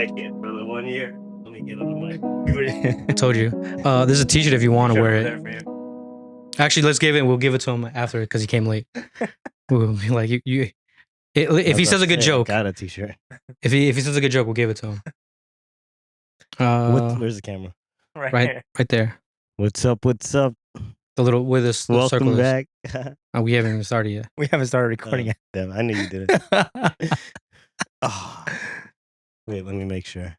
like it for the 1 year. Let me get on the mic. I told you. There's a t-shirt if you want to wear it. Actually, let's give it. We'll give it to him after because he came late. We'll be like, if he says a good joke, I got a t-shirt. If he says a good joke, we'll give it to him. Where's the camera? Right there. What's up? What's up? The little where this Welcome circle back. Oh, we haven't even started yet. We haven't started recording yet. Damn, I knew you did it. Oh. Wait, let me make sure.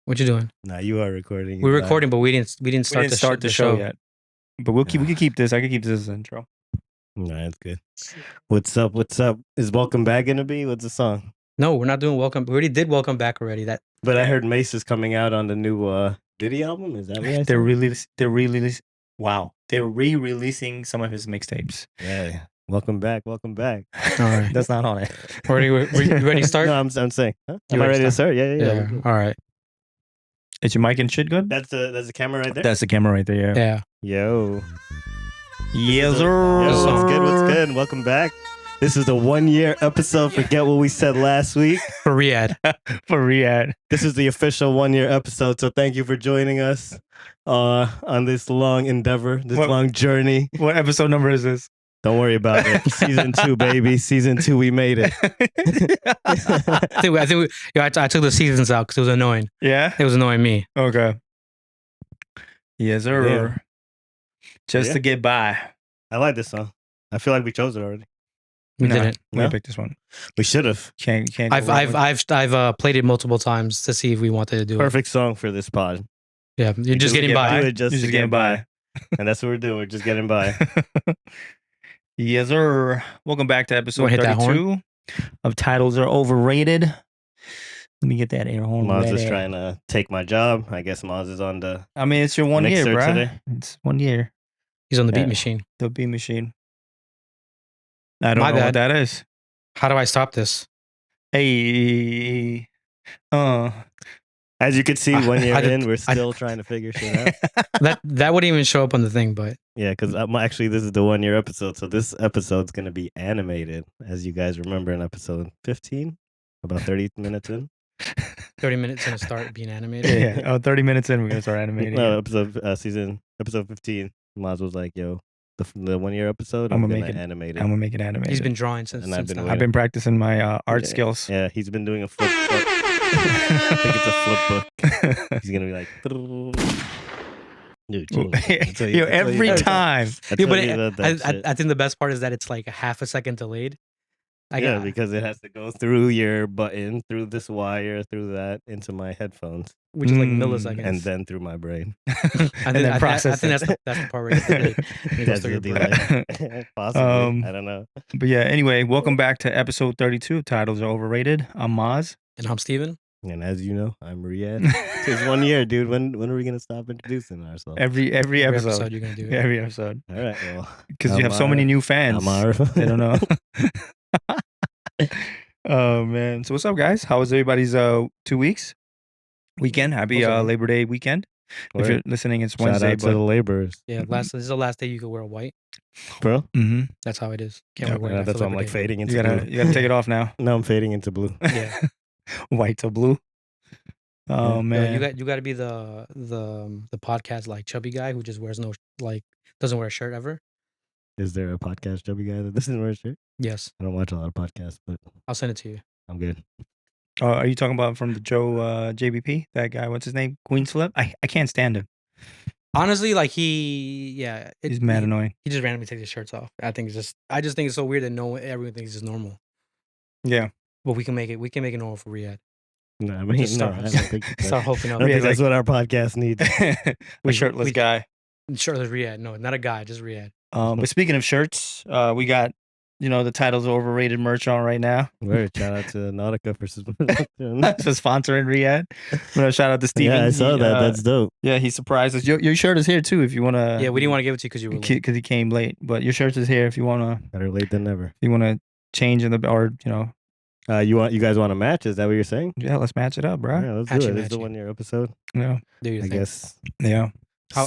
What you doing? Nah, you are recording. We're recording, but we didn't start the show yet. But we can keep this. I can keep this as an intro. Nah, that's good. What's up? What's up? Is Welcome Back gonna be? What's the song? No, we're not doing Welcome. We already did Welcome Back already. But I heard Mace is coming out on the new Diddy album. Is that what I said? They're re-releasing some of his mixtapes. Yeah. Welcome back. Welcome back. All right. That's not on it. Were you ready to start? No, I'm saying. Huh? Am I ready to start? Yeah. All right. Is your mic and shit good? That's the camera right there. That's the camera right there. Yeah. Yo. Yes, sir. Yo, what's good? What's good? Welcome back. This is the 1 year episode. Forget what we said last week. For Riyad. This is the official 1 year episode. So thank you for joining us on this long endeavor, long journey. What episode number is this? Don't worry about it. Season 2, baby. Season 2, we made it. I took the seasons out because it was annoying. Yeah? It was annoying me. Okay. Yes, sir. Yeah. Just to get by. I like this song. I feel like we chose it already. We didn't. We picked this one. We should have. Can't I've played it multiple times to see if we wanted to do Perfect song for this pod. Yeah, you're just getting by. Just to get by. And that's what we're doing. We're just getting by. Yes, sir. Welcome back to episode hit 32 of Titles Are Overrated. Let me get that air horn. Maz is trying to take my job. I guess Maz is on the. I mean, it's your 1 year, bro. Today. It's 1 year. He's on the beat machine. The beat machine. I don't know what that is. How do I stop this? Hey. As you can see, 1 year in, we're still trying to figure shit out. That wouldn't even show up on the thing, but yeah, because actually this is the 1 year episode, so this episode's gonna be animated, as you guys remember in episode 15, about 30 minutes in. 30 minutes in to start being animated. Yeah. 30 minutes in, we're gonna start animating. No, episode 15. Maz was like, "Yo, the 1 year episode, I'm gonna animate it. I'm gonna make it animated." He's been drawing since. I've been practicing my art skills. Yeah, he's been doing a flip book. I think it's a flip book. He's gonna be like, dude, every time. Yeah, but I think the best part is that it's like a half a second delayed. Because it has to go through your button, through this wire, through that, into my headphones, which is like milliseconds, and then through my brain. I think that's the part where it goes through your brain. Possibly, I don't know. But yeah, anyway, welcome back to episode 32. Titles Are Overrated. I'm Maz. And I'm Steven. And as you know, I'm Riyad. It's 1 year, dude. When are we gonna stop introducing ourselves? Every episode you're gonna do it. Every episode. All right, well, because you have so many new fans. I'm Arif. They don't know. Oh man! So what's up, guys? How was everybody's 2 weeks? Weekend? Happy Labor Day weekend. If you're listening, it's Wednesday. Shout out to the laborers. Yeah, this is the last day you could wear white. Bro? Mm-hmm. That's how it is. Can't wear white. That's why I'm like fading into blue. You gotta take it off now. No, I'm fading into blue. Yeah. White to blue. Oh man! You got to be the podcast like chubby guy who just wears doesn't wear a shirt ever. Is there a podcast chubby guy that doesn't wear a shirt? Yes. I don't watch a lot of podcasts, but I'll send it to you. I'm good. Are you talking about from the Joe JBP? That guy, what's his name? Queensflip? I can't stand him. Honestly, like he's mad annoying. He just randomly takes his shirts off. I just think it's so weird that everyone thinks it's normal. Yeah. But we can make it normal for Riyad. No, I mean, start hoping up. I think that's what our podcast needs. A shirtless guy. Shirtless Riyad. No, not a guy, just Riyad. But speaking of shirts, we got the Titles Are Overrated merch on right now. Word, shout out to Nautica for sponsoring Riyad. Shout out to Steven. Yeah, I saw that. That's dope. Yeah, he surprised us. Your shirt is here too. If you want to. Yeah, we didn't want to give it to you because you were late. Because he came late, but your shirt is here. If you want to. Better late than never. If you want to change you guys want to match? Is that what you're saying? Yeah, let's match it up, bro. Yeah, let's do it. It's the 1 year episode. Yeah, I guess. Yeah.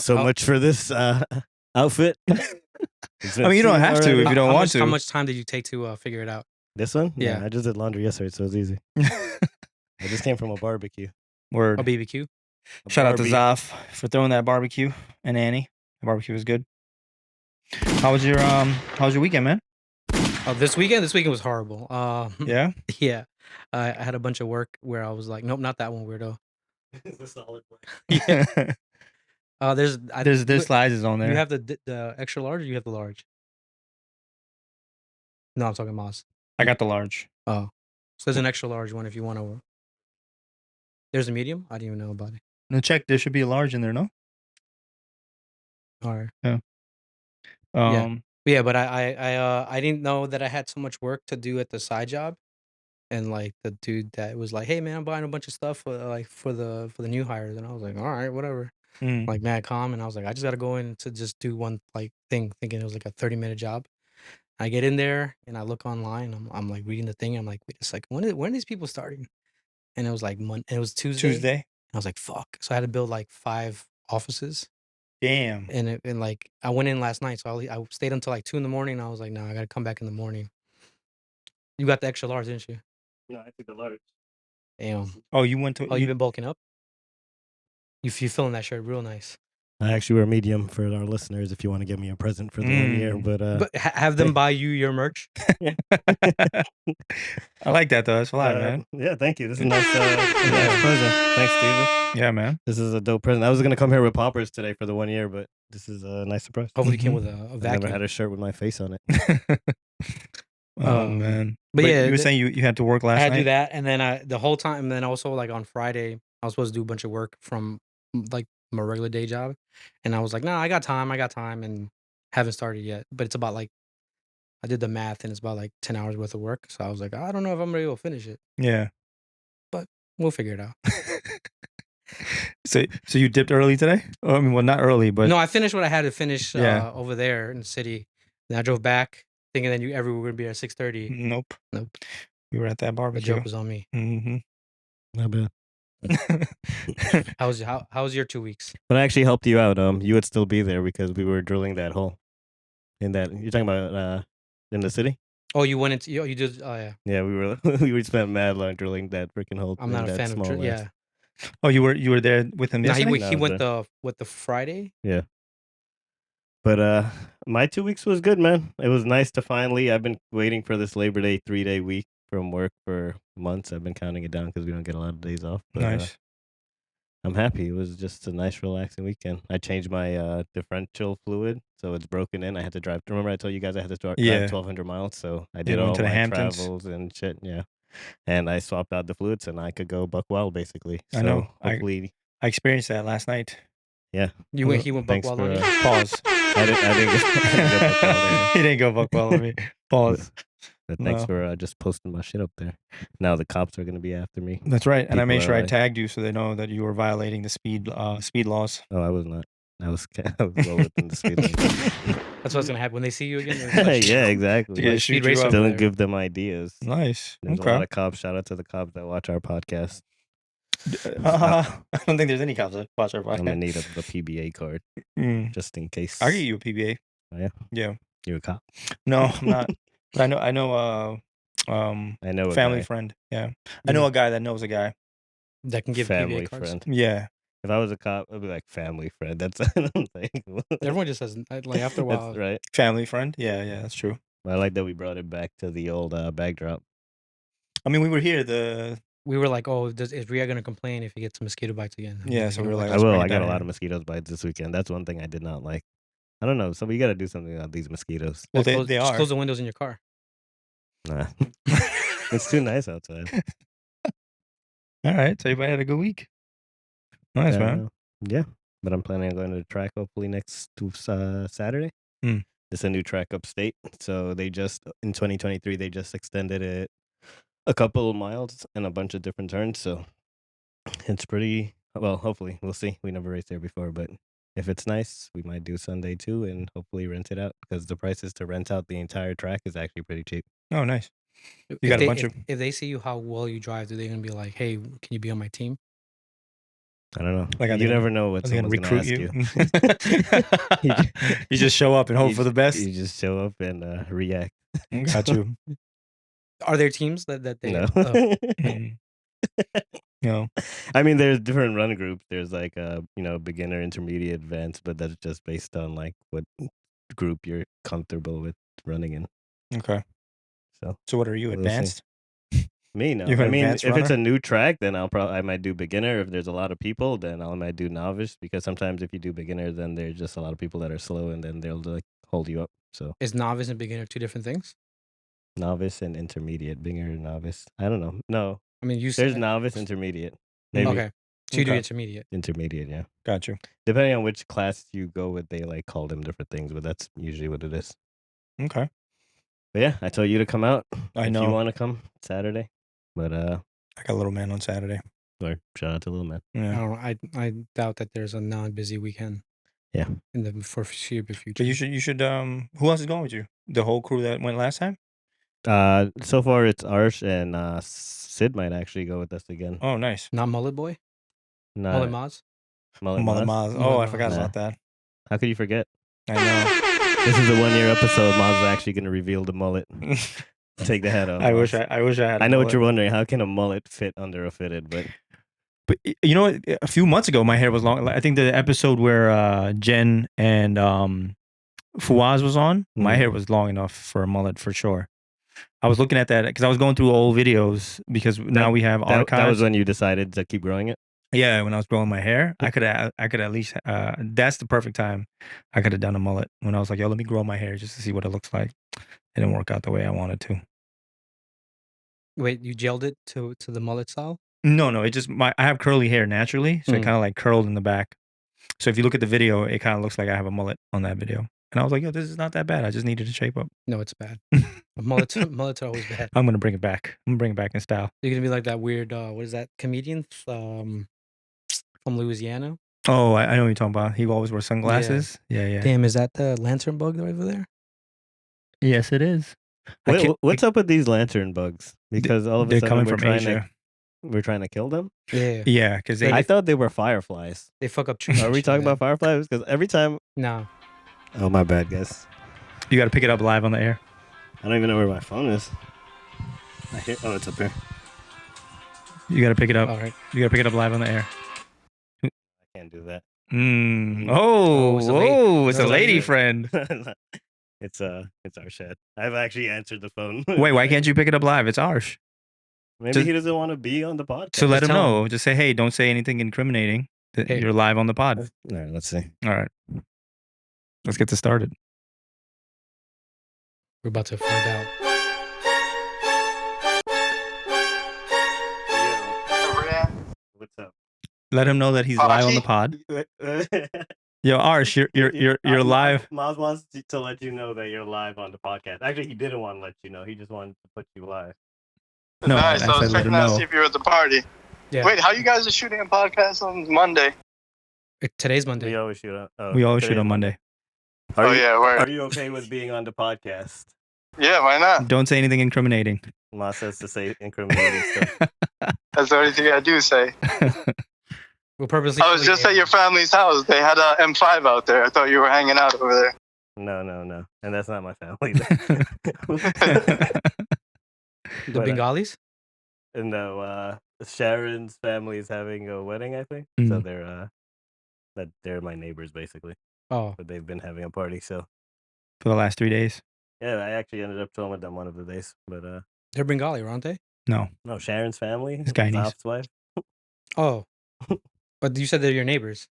So much for this outfit. I mean, you don't have to if you don't want to. How much time did you take to figure it out? This one? Yeah. I just did laundry yesterday, so it was easy. I just came from a barbecue. Word. A BBQ. Shout out to Zaf for throwing that barbecue and Annie. The barbecue was good. How was your weekend, man? This weekend was horrible. Yeah. Yeah. I had a bunch of work where I was like, nope, not that one, weirdo. It's a solid one. Yeah. There's sizes on there. You have the extra large, or you have the large? No, I'm talking Moss. I got the large. Oh, so there's an extra large one if you want to. There's a medium. I didn't even know about it. No, check. There should be a large in there, no? All right. Yeah. Yeah, but I didn't know that I had so much work to do at the side job, and like the dude that was like, "Hey man, I'm buying a bunch of stuff for the new hires," and I was like, "All right, whatever." Like mad calm, and I was like, "I just gotta go in to just do one like thing," thinking it was like a 30-minute job. I get in there and I look online. I'm like reading the thing. I'm like, wait a second, when are these people starting? And it was like it was Tuesday. I was like, fuck. So I had to build like 5 offices. Damn. And like I went in last night, so I stayed until like 2 in the morning. I was like, no, I gotta come back in the morning. You got the extra large, didn't you? No, I took the large. Damn. Oh, you went to? Oh, you've been bulking up. You feeling that shirt real nice. I actually wear medium for our listeners. If you want to give me a present for the 1 year, but have them buy you your merch. I like that though. That's a lot, man. Yeah, thank you. This is a nice present. Thanks, Steven. Yeah, man. This is a dope present. I was gonna come here with poppers today for the 1 year, but this is a nice surprise. Hopefully, it came with a vacuum. I never had a shirt with my face on it. Oh man. But yeah, you were saying you had to work last night. I had to do that, and then the whole time, and then also like on Friday, I was supposed to do a bunch of work from like my regular day job, and I was like, nah, I got time, and haven't started yet. But it's about like, I did the math, and it's about like 10 hours worth of work. So I was like, I don't know if I'm gonna be able to finish it. Yeah. But we'll figure it out. So you dipped early today? Oh, I mean, well, not early, but no, I finished what I had to finish over there in the city. Then I drove back, thinking that everyone were gonna be at 6:30. Nope. Nope. We were at that The barbecue. joke was on me. Mm-hmm. Not bad. How was your 2 weeks? But I actually helped you out. You would still be there because we were drilling that hole. You're talking about in the city? Oh, you went into you did. Oh yeah. Yeah, we spent mad long drilling that freaking hole. I'm not a fan of yeah. Oh, you were there with him yesterday? He went the Friday. Yeah. But my 2 weeks was good, man. It was nice to finally. I've been waiting for this Labor Day 3-day week from work for months. I've been counting it down because we don't get a lot of days off. But, nice. I'm happy. It was just a nice, relaxing weekend. I changed my differential fluid, so it's broken in. I had to drive. Remember, I told you guys I had to drive 1,200 miles, so I did all to my travels and shit. Yeah, and I swapped out the fluids, and I could go buck wild basically. So I know. Hopefully, I experienced that last night. Yeah, he went buck wild on you. Pause. I didn't go buck wild. He didn't go buck wild on me. Pause. But thanks for just posting my shit up there. Now the cops are going to be after me. That's right. And I made sure I tagged you so they know that you were violating the speed laws. Oh, I was not. I was well within the speed limit. That's what's going to happen when they see you again. Yeah, exactly. Speed racer. Don't give them ideas. Nice. There's a lot of cops. Shout out to the cops that watch our podcast. I don't think there's any cops that watch our podcast. I'm going to need the PBA card just in case. I'll get you a PBA. Oh, yeah? Yeah. You a cop? No, I'm not. But I know a family friend. Yeah. I know a guy that knows a guy that can give family PBA cards. Friend. Yeah. If I was a cop, I'd be like family friend. That's I don't think. Everyone just says like after a while. That's right. Family friend. Yeah, that's true. I like that we brought it back to the old backdrop. I mean, we were here. We were like, oh, is Riyad gonna complain if he gets mosquito bites again? Yeah, so we were like, I will. I got a lot of mosquitoes bites this weekend. That's one thing I did not like. I don't know. So we got to do something about these mosquitoes. Well, they are. Close the windows in your car. Nah. It's too nice outside. All right. So everybody had a good week. Nice, man. Yeah. But I'm planning on going to the track hopefully next Saturday. It's a new track upstate. So they just, in 2023, they just extended it a couple of miles and a bunch of different turns. So it's pretty, well, hopefully. We'll see. We never raced there before, but if it's nice, we might do Sunday too and hopefully rent it out because the prices to rent out the entire track is actually pretty cheap. Oh, nice. You got a bunch of. If they see you how well you drive, are they gonna be like, "Hey, can you be on my team?" I don't know. Like, you never know what someone's gonna ask you. You just show up and hope for the best. You just show up and react. Got you. Are there teams that they? No. I mean, there's different run groups. There's like beginner, intermediate, advanced, but that's just based on like what group you're comfortable with running in. Okay. So what are you, we'll advanced? Me, no. You're an I mean, advanced if it's runner? a new track, then I might do beginner. If there's a lot of people, then I might do novice, because sometimes if you do beginner, then there's just a lot of people that are slow, and then they'll like hold you up. So Is novice and beginner two different things? novice and intermediate, beginner and novice. I don't know. No, I mean, there's novice, intermediate. Maybe Okay. So you do Okay. intermediate. intermediate, yeah. Got you. Depending on which class you go with, they like call them different things, but that's usually what it is. Okay. But yeah, I told you to come out I if know. you want to come Saturday. But I got Little Man on Saturday. or shout out to Little Man. I Yeah. don't know. I doubt that there's a non-busy weekend. Yeah. In the foreseeable future. But you should who else is going with you? The whole crew that went last time? So far it's Arsh and Sid might actually go with us again. Oh, nice. Not Mullet Boy? Mullet Maz? Mullet Maz. Maz? Oh, I forgot about that. How could you forget? I know. This is the 1-year episode. Maz is actually going to reveal the mullet. Take the hat off. I wish I had. I know what you're wondering. How can a mullet fit under a fitted? But you know what? A few months ago, my hair was long. I think the episode where Jen and Fawaz was on, my hair was long enough for a mullet for sure. I was looking at that because I was going through old videos because now we have archives. That was when you decided to keep growing it? Yeah, when I was growing my hair, I could at least that's the perfect time. I could have done a mullet when I was like, yo, let me grow my hair just to see what it looks like. It didn't work out the way I wanted to. Wait, you gelled it to the mullet style? No, it just I have curly hair naturally, so it kind of like curled in the back. So if you look at the video, it kind of looks like I have a mullet on that video. And I was like, yo, this is not that bad. I just needed to shape up. No, it's bad. Mullets are always bad. I'm gonna bring it back. I'm gonna bring it back in style. You're gonna be like that weird what is that comedian from Louisiana? Oh, I know what you're talking about. He always wears sunglasses. Yeah. Damn, is that the lantern bug over there? Yes, it is. Wait, what's up with these lantern bugs? Because all of a sudden we're trying to kill them? Yeah, because I thought they were fireflies. They fuck up trees. Are we talking about fireflies? Because every time... No. Oh, my bad, guys. You got to pick it up live on the air. I don't even know where my phone is. Oh, it's up here. You got to pick it up. All right. You got to pick it up live on the air. I can't do that. It's a lady friend. It's our shed. I've actually answered the phone. Wait, why can't you pick it up live? It's ours. Maybe he doesn't want to be on the podcast. So let him know. Just say, hey, don't say anything incriminating. You're live on the pod. All right, let's see. All right. Let's get this started. We're about to find out. What's up? Let him know that he's live on the pod. Yo, Arsh, you're live. Miles wants to let you know that you're live on the podcast. Actually, he didn't want to let you know. He just wanted to put you live. No, nice. I was checking out to see if you were at the party. Yeah. Wait, how you guys are shooting a podcast on Monday? Today's Monday. We always shoot on. We always shoot on Monday. Are word. you okay with being on the podcast? Yeah, why not? Don't say anything incriminating. Ma says to say incriminating stuff. That's the only thing I do say. We'll purposely. I was just at your family's house. They had a M5 out there. I thought you were hanging out over there. No. And that's not my family. The Bengalis? No, Sharon's family is having a wedding, I think. So they're my neighbors, basically. Oh. But they've been having a party, so. For the last 3 days? Yeah, I actually ended up chilling with them one of the days, but they're Bengali, aren't they? No, Sharon's family. It's Guyanese. Zaf's wife. Oh. But you said they're your neighbors.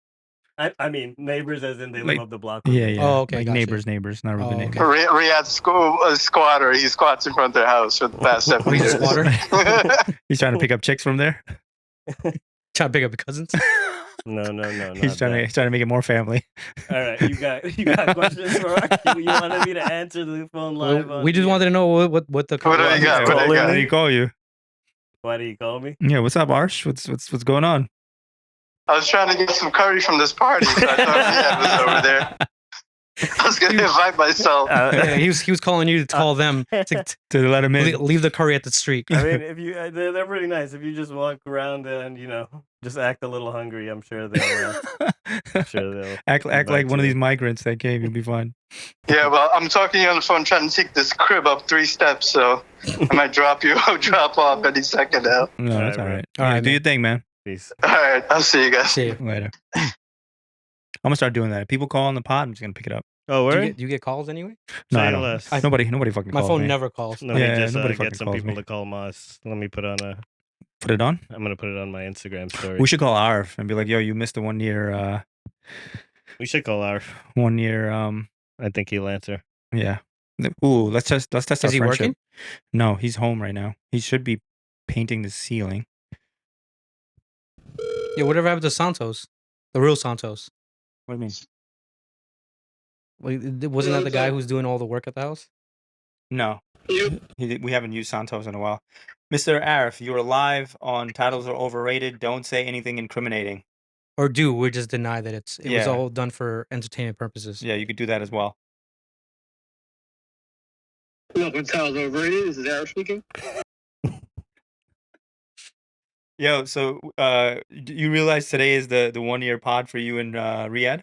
I mean, neighbors as in they live up the block. Yeah. Oh, okay. Like neighbors, not really neighbors. Okay. Riyad's squatter. He squats in front of their house for the past 7 years. He's a squatter? He's trying to pick up chicks from there? Trying to pick up the cousins? No. He's trying to make it more family. All right, you got questions for us? You wanted me to answer the phone live? We just wanted to know what the. What do you got? Why did he call you? Why do you call me? Yeah, what's up, Arsh? What's going on? I was trying to get some curry from this party, so I thought Riyad was over there. I was gonna invite myself. Yeah, he was calling you to call them to let him in. leave the curry at the street. I mean, if you they're pretty nice. If you just walk around and just act a little hungry, I'm sure they'll act like one of these migrants that came. You'll be fine. Yeah, well, I'm talking to you on the phone trying to take this crib up 3 steps, so I might drop off any second now. No, that's all right. All right, do your thing, man. Peace. All right, I'll see you guys. See you. Later. I'm gonna start doing that. If people call on the pod, I'm just gonna pick it up. Oh, Do where? you get calls anyway? No, Say I don't. less. Nobody fucking My calls phone me. never calls. Let me Yeah, just nobody fucking get some calls people me. to call Moss. Let me put on Put it on. I'm gonna put it on my Instagram story. We should call Arif and be like, "Yo, you missed the 1 year. We should call our. 1 year. I think he'll answer. Yeah. Ooh, let's test our Is he friendship. working? No, he's home right now. He should be painting the ceiling. Yeah, whatever happened to Santos? The real Santos. What do you mean? Like, wasn't that the guy who's doing all the work at the house? No, we haven't used Santos in a while. Mr. Arif, you are live on Titles Are Overrated. Don't say anything incriminating. Or we just deny that it was Yeah. all done for entertainment purposes. Yeah, you could do that as well. Welcome to Titles Are Overrated. This is Arif speaking. Yo, so you realize today is the 1 year pod for you and Riyad?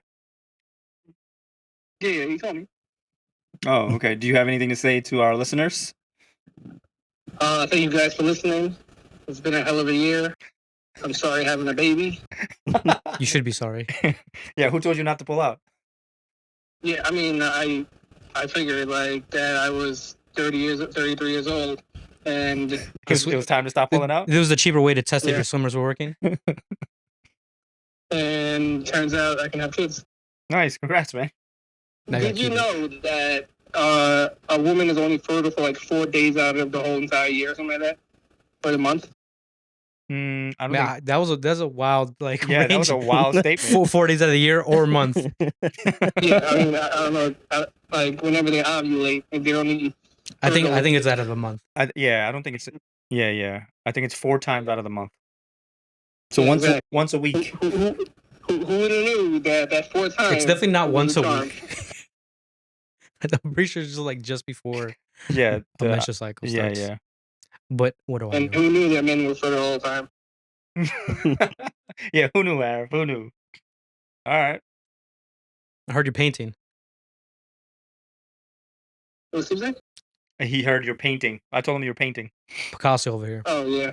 Yeah, you told me. Oh, okay. Do you have anything to say to our listeners? Thank you guys for listening. It's been a hell of a year. I'm sorry having a baby. You should be sorry. Yeah, who told you not to pull out? Yeah, I mean, I figured like that I was 33 years old, and It was time to stop pulling out? It was the cheaper way to test if Yeah. your swimmers were working. turns out I can have kids. Nice, congrats, man. Now you Did you gotta know that a woman is only fertile for like 4 days out of the whole entire year, something like that, for the month? I don't think... Man, that's a wild like Yeah, that was a wild statement. 4 days out of the year or month. Yeah, I mean, I don't know. Like whenever they ovulate, like they only. I think it's out of a month. I don't think it's... Yeah. I think it's 4 times out of the month. So Yeah, once exactly. once a week. Who would have knew that 4 times? It's definitely not was once a charm? week. I'm pretty sure it's just like just before Yeah. the menstrual cycle starts. Yeah. But what do I And know? who knew that men were fertile all the time? Yeah, who knew, Arif? Who knew? All right. I heard you're painting. What's he say? He heard you're painting. I told him you're painting. Picasso over here. Oh yeah.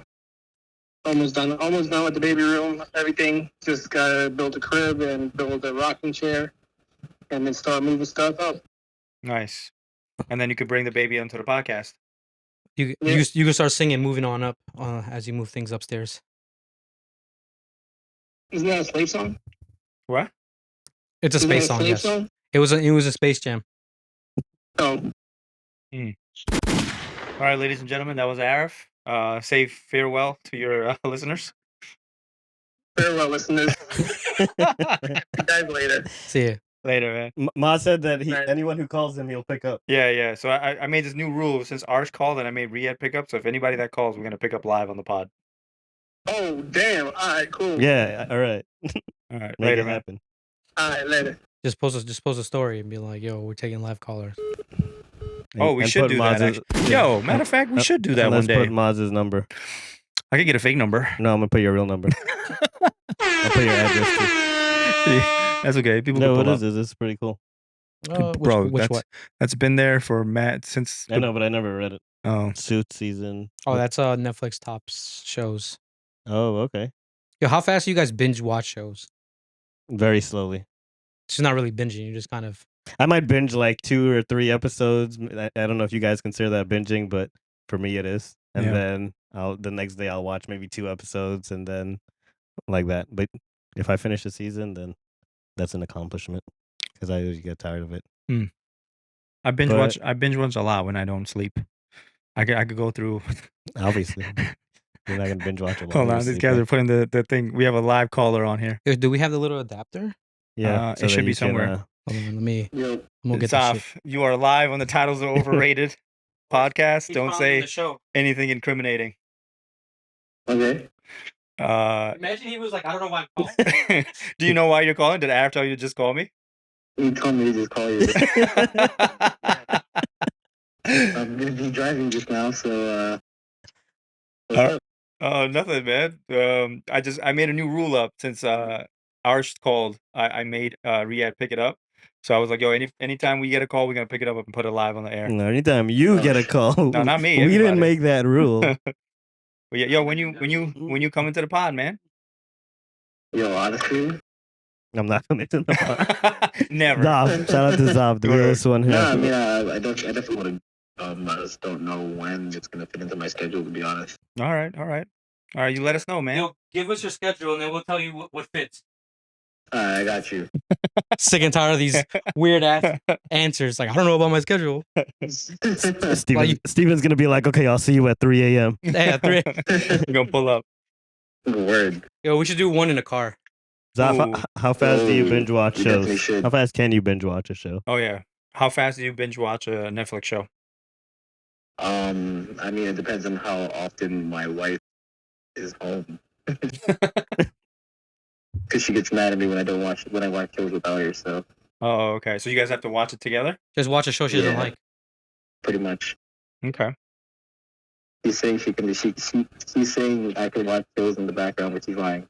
Almost done with the baby room. Everything. Just gotta build a crib and build a rocking chair, and then start moving stuff up. Nice. And then you could bring the baby onto the podcast. You Yeah. you can start singing "Moving On Up" as you move things upstairs. Isn't that a slave song? What? It's a Isn't that space song. slave Yes, song? it was a Space Jam. Oh, All right, ladies and gentlemen, that was Arif. Say farewell to your listeners. farewell, listeners. See you guys later. See ya. Later, man. Ma said that Right. anyone who calls him, he'll pick up. Yeah. So I made this new rule since Arsh called and I made Riyad pick up. So if anybody that calls, we're gonna pick up live on the pod. Oh, damn. All right, cool. Yeah. All right. All right, Make later, it man. happen. All right, later. Just post a story and be like, "Yo, we're taking live callers." Oh, we should put do that. Maz's- Actually. Yo, matter of fact, we should do that and one let's day. put Maz's number. I could get a fake number. No, I'm gonna put your real number. I'll put your address too. That's okay. People No, can what pull is up. this? This is pretty cool. Bro, which what? that's been there for Matt since. I know, but I never read it. Oh, Suits season. Oh, that's Netflix tops shows. Oh, okay. Yo, how fast do you guys binge watch shows? Very slowly. It's not really binging. You're just kind of. I might binge like 2 or 3 episodes. I don't know if you guys consider that binging, but for me it is. And Yeah. then the next day I'll watch maybe 2 episodes and then like that. But if I finish a season, then that's an accomplishment because I usually get tired of it. I binge But- watch. I binge watch a lot when I don't sleep. I could go through. Obviously, you're not gonna binge watch a lot. Hold when on, you're these guys sleeping. are putting the thing. We have a live caller on here. Yo, do we have the little adapter? Yeah, it so should that be you can, somewhere. Hold on, let me. Yo, I'm gonna get It's that shit. off. You are live on the Titles Are Overrated podcast. Don't say show. anything incriminating. okay. Imagine he was like, I don't know why I'm calling. Do you know why you're calling? Did Arif tell you to just call me? You told me to just call you. I'm gonna be driving just now, so what's up? Oh, nothing, man. I made a new rule up since Arsh called. I made Riyad pick it up. So I was like, yo, anytime we get a call, we're gonna pick it up and put it live on the air. No, anytime you get a call. No, not me. We didn't everybody. make that rule. But yeah, yo, when you come into the pod, man. Yo, honestly, I'm not coming to the pod. Never. Zav, shout out to Zav, the realest one here. no, I mean, I definitely want to. I just don't know when it's gonna fit into my schedule, to be honest. All right. You let us know, man. Yo, give us your schedule and then we'll tell you what fits. I got you. Sick and tired of these weird ass answers. Like, I don't know about my schedule. Steven's gonna be like, okay, I'll see you at 3 a.m. Yeah, 3. We're gonna pull up. Word. Yo, we should do one in a car. Zav, how fast do you binge watch You definitely shows? should. How fast can you binge watch a show? Oh yeah. How fast do you binge watch a Netflix show? I mean, it depends on how often my wife is home. Because she gets mad at me when I watch shows without her. So Oh, okay. So you guys have to watch it together? Just watch a show she doesn't Yeah. like. pretty much, Okay. she's saying she's saying I can watch shows in the background, but she's lying.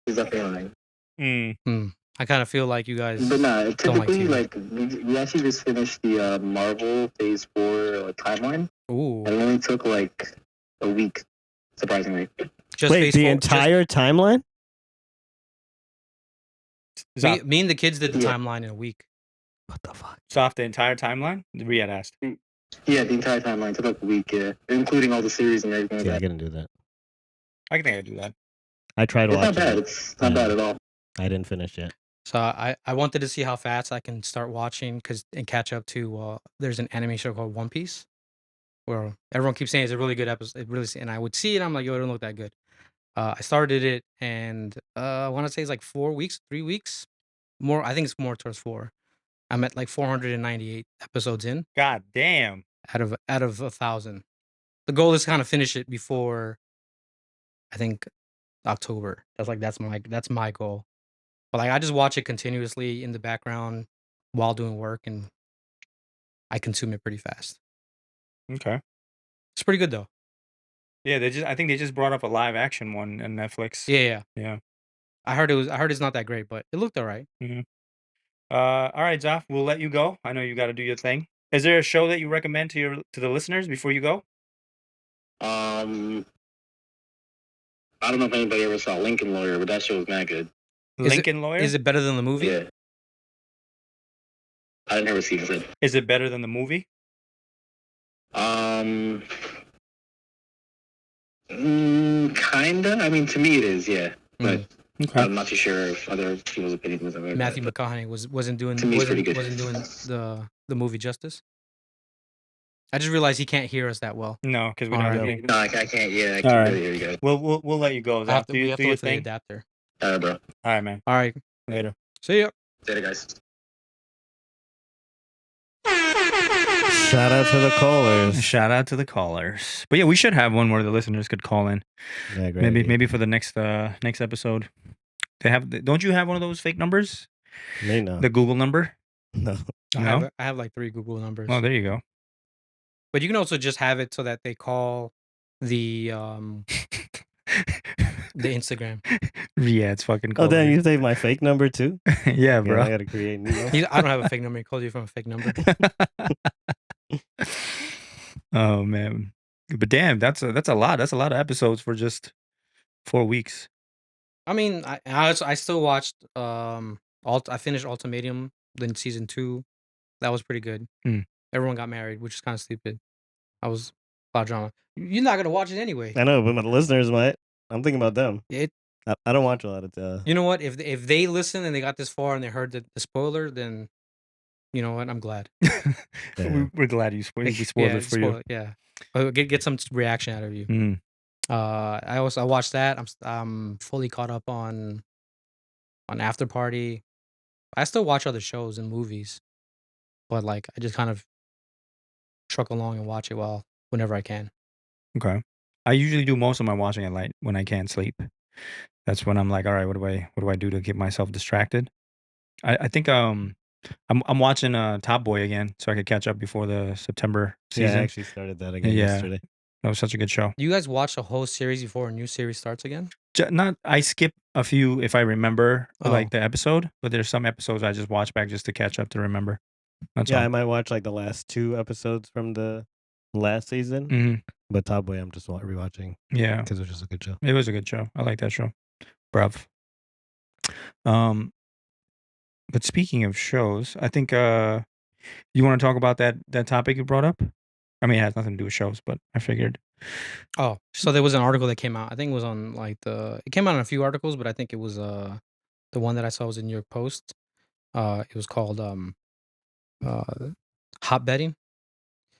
She's definitely lying. I kind of feel like you guys. But nah, typically, TV. like we actually just finished the Marvel Phase 4 timeline, Ooh. and it only took like a week, surprisingly. Just Wait, Phase the 4 entire timeline? Me and the kids did the Yeah. timeline in a week. What the fuck? Off the entire timeline? Riyad asked. Yeah, the entire timeline took like a week, including all the series and everything like Yeah, I that. couldn't do that. I think I could do that. I tried It's not watching bad. it. It's not bad at all. I didn't finish yet. So I wanted to see how fast I can start watching and catch up to. There's an anime show called One Piece, where everyone keeps saying it's a really good episode. It really, and I would see it. I'm like, yo, it don't look that good. I started it, and I want to say it's like 4 weeks, 3 weeks, more. I think it's more towards 4. I'm at like 498 episodes in God damn. out of 1,000. The goal is to kind of finish it before, I think, October. That's my goal. But like I just watch it continuously in the background while doing work, and I consume it pretty fast. Okay. It's pretty good though. Yeah, I think they just brought up a live action one on Netflix. Yeah. I heard it's not that great, but it looked all right. All right, Zaf, we'll let you go. I know you got to do your thing. Is there a show that you recommend to the listeners before you go? I don't know if anybody ever saw Lincoln Lawyer, but that show was mad good. Lincoln Lawyer? Is it better than the movie? Yeah. I've never seen it. Is it better than the movie? Kinda. I mean, to me it is, yeah. But Okay. I'm not too sure if other people's opinions of it. Matthew McConaughey wasn't doing To me, it's pretty good. wasn't doing the movie justice. I just realized he can't hear us that well. No, because we All don't right. have any. No, I can't. Yeah, I All can't right. really hear you guys. We'll let you go. Zaf, We have do to your look for the thing. adapter. All right, bro. All right, man. All right. Later. See ya. Later, guys. Shout out to the callers. Shout out to the callers. But yeah, we should have one where the listeners could call in. Yeah, great idea. Maybe for the next episode. Don't you have one of those fake numbers? Me no. The Google number? No. No? I have like 3 Google numbers. Oh, there you go. But you can also just have it so that they call the Instagram. Riyad's fucking Oh, calling. damn, you saved my fake number too? Yeah, Yeah, bro. I gotta create new one. I don't have a fake number. He calls you from a fake number. Oh man. But damn, that's a lot. That's a lot of episodes for just 4 weeks. I mean, I still watched I finished Ultimatum, then season 2. That was pretty good. Everyone got married, which is kind of stupid. I was a lot of drama. You're not gonna watch it anyway. I know, but my listeners might. I'm thinking about them. It. I don't watch a lot of You know what? If they listen and they got this far and they heard the spoiler, then you know what? I'm glad. Yeah. We're glad we spoiled it for you. Yeah. Get some reaction out of you. Mm. I watched that. I'm fully caught up on After Party. I still watch other shows and movies, but like I just kind of truck along and watch it whenever I can. Okay. I usually do most of my watching at night when I can't sleep. That's when I'm like, all right, what do I do to get myself distracted? I think I'm watching Top Boy again, so I could catch up before the September Yeah, I season. actually started that again Yeah. yesterday. That was such a good show. You guys watch a whole series before a new series starts again? I skip a few if I remember like Oh. the episode, but there's some episodes I just watch back just to catch up to remember. That's Yeah, I all. might watch like the last 2 episodes from the last season, hmm but Top Boy I'm just rewatching Yeah, because it was just a good show. it was a good show. I like that show, bruv. But speaking of shows, I think you want to talk about that topic you brought up? I mean, it has nothing to do with shows, but I figured. Oh, so there was an article that came out. I think it was on like it came out in a few articles, but I think it was the one that I saw was in your post. It was called hot bedding.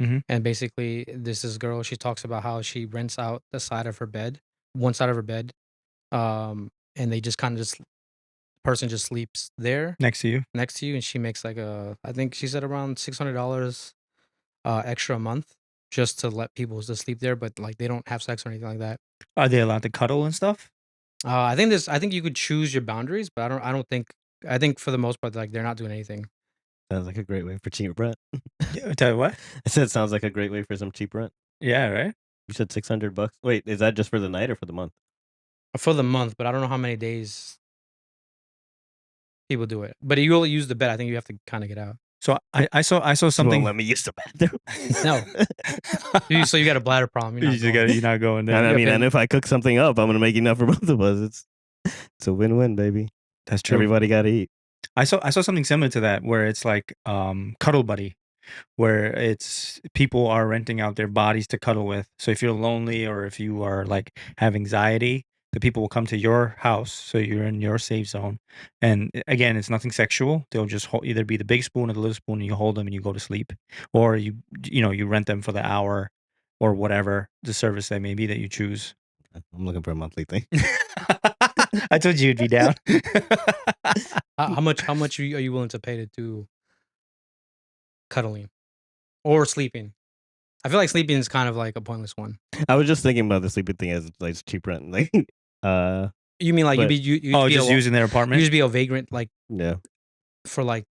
Mhm. And basically this girl, she talks about how she rents out the side of her bed, one side of her bed, and they just kind of person just sleeps there Next to you. and she makes like I think she said around $600 extra a month just to let people just sleep there, but like they don't have sex or anything like that. Are they allowed to cuddle and stuff? I think you could choose your boundaries, but I think for the most part like they're not doing anything. Sounds like a great way for cheap rent. Tell you what? I said sounds like a great way for some cheap rent. Yeah, right? You said $600. Wait, is that just for the night or for the month? For the month, but I don't know how many days people do it. But you will use the bed. I think you have to kind of get out. So I saw You won't something. let me use the bathroom. No. So you got a bladder problem. You're not going there. I mean, pay- and if I cook something up, I'm gonna make enough for both of us. It's a win-win, baby. That's true. Everybody got to eat. I saw something similar to that where it's like Cuddle Buddy, where it's people are renting out their bodies to cuddle with. So if you're lonely or if you are like have anxiety, the people will come to your house, so you're in your safe zone. And again, it's nothing sexual. They'll just either be the big spoon or the little spoon, and you hold them and you go to sleep, or you rent them for the hour or whatever the service that may be that you choose. I'm looking for a monthly thing. I told you you'd be down. How much are you willing to pay to do cuddling or sleeping? I feel like sleeping is kind of like a pointless one. I was just thinking about the sleeping thing as like cheap rent. Like, You mean like But- just using their you apartment? just be a vagrant like yeah, for like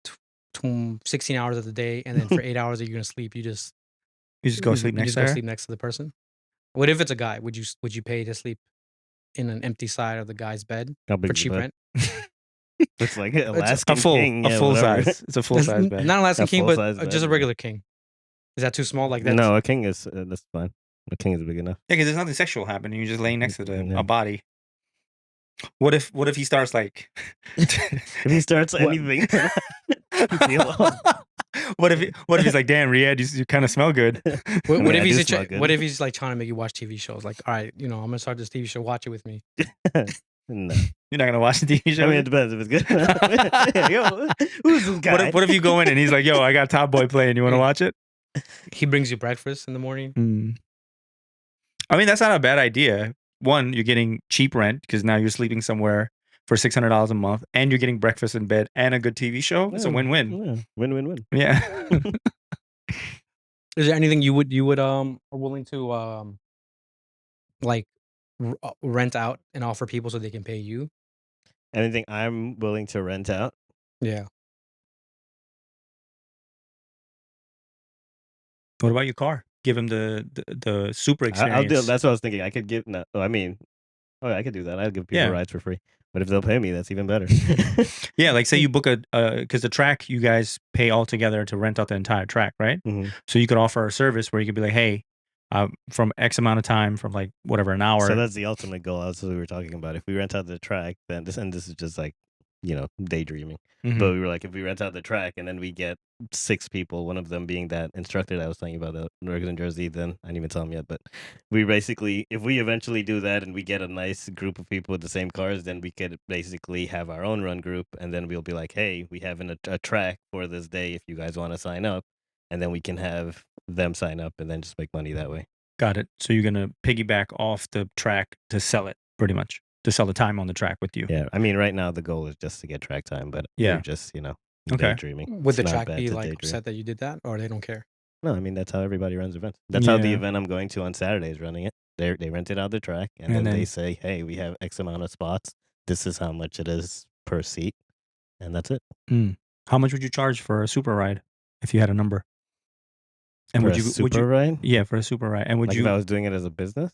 16 hours of the day, and then for 8 hours that you're gonna sleep, you just go sleep next to her? sleep next to the person. What if it's a guy? Would you pay to sleep in an empty side of the guy's bed how big for is the cheap bed? rent? It's like an Alaskan A full king. Yeah, whatever. size. It's a full size bed. Not an Alaskan A king, but full-size just a bed. regular king. Is that too small? Like that? No, a king is that's fine. A king is big enough. Yeah, because there's nothing sexual happening. You're just laying next to Yeah. a body. What if he starts like? If he starts anything, what if he's like, damn, Riyad, you kind of smell good. What I if do he's smell good. what if he's like trying to make you watch TV shows? Like, all right, I'm gonna start this TV show. Watch it with me. No, You're not gonna watch the TV show. I mean it depends if it's good. Yo, who's this guy? What if you go in and he's like, yo, I got Top Boy playing. You want to watch it? He brings you breakfast in the morning. I mean, that's not a bad idea. One, you're getting cheap rent because now you're sleeping somewhere for $600 a month, and you're getting breakfast in bed and a good TV show. It's a win-win. Yeah, win-win-win. Yeah. Is there anything you would are willing to like rent out and offer people so they can pay you? Anything I'm willing to rent out? Yeah. What about your car? Give him the super I'll experience. do. That's what I was thinking. I could give. No, I mean, I could do that. I'll give people Yeah. rides for free. But if they'll pay me, that's even better. Yeah, like say you book because the track you guys pay all together to rent out the entire track, right? Mhm. So you could offer a service where you could be like, hey, from X amount of time, from like whatever an hour. So that's the ultimate goal. That's what we were talking about. If we rent out the track, then this is just like, daydreaming. Mhm. But we were like, if we rent out the track and then we get 6 people, one of them being that instructor that I was telling you about, the Northern Jersey, then I didn't even tell him yet. But we basically, if we eventually do that and we get a nice group of people with the same cars, then we could basically have our own run group. And then we'll be like, hey, we have a track for this day if you guys want to sign up. And then we can have them sign up and then just make money that way. Got it. So you're gonna piggyback off the track to sell it, pretty much, to sell the time on the track with you. Yeah. I mean, right now the goal is just to get track time, but Yeah. we're just, Okay. daydreaming. Would the It's not track bad be to like daydream. upset that you did that, or they don't care? No, I mean that's how everybody runs events. That's how the Yeah. event I'm going to on Saturday is running it. They rented out the track and And then they then- say, hey, we have X amount of spots. This is how much it is per seat. and that's it. How much would you charge for a super ride if you had a number? And For a super ride? Yeah, for a super ride. And would like you? If I was doing it as a business?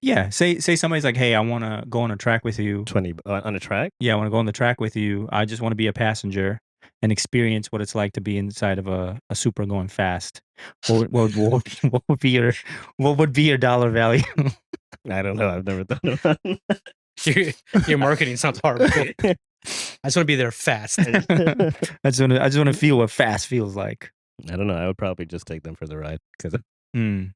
Yeah. Say somebody's like, hey, I want to go on a track with you. 20 on a track? Yeah, I want to go on the track with you. I just want to be a passenger and experience what it's like to be inside of a super going fast. What would be your dollar value? I don't know. I've never thought about it. Your marketing sounds horrible. I just want to be there fast. I just want to feel what fast feels like. I don't know. I would probably just take them for the ride because. You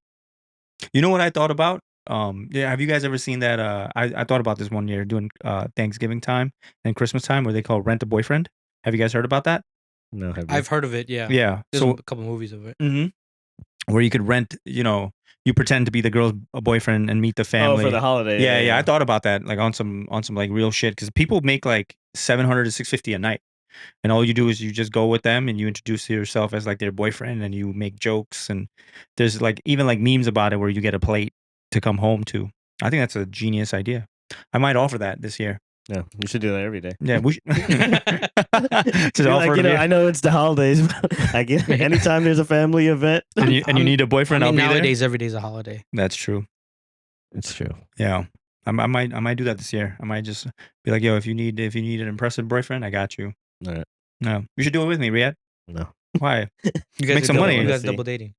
know what I thought about? Yeah, have you guys ever seen that? I thought about this one year doing Thanksgiving time and Christmas time where they call Rent a Boyfriend. Have you guys heard about that? No, I've heard of it. Yeah. Yeah. There's a couple movies of it. Where you could rent, you pretend to be the girl's boyfriend and meet the family. Oh, for the holiday. Yeah. I thought about that, like on some like real shit, because people make like $700 to $650 a night, and all you do is you just go with them and you introduce yourself as like their boyfriend and you make jokes, and there's like even like memes about it where you get a plate to come home to. I think that's a genius idea. I might offer that this year. Yeah, you should do that every day. Yeah, we should. I know it's the holidays, but I get anytime there's a family event and you need a boyfriend. I'll be nowadays there. every day's a holiday. That's true. It's true. Yeah, I might do that this year. I might just be like, yo, if you need an impressive boyfriend, I got you. All right. No, you should do it with me, Riyad. No. Why? You guys make some money. You guys double dating.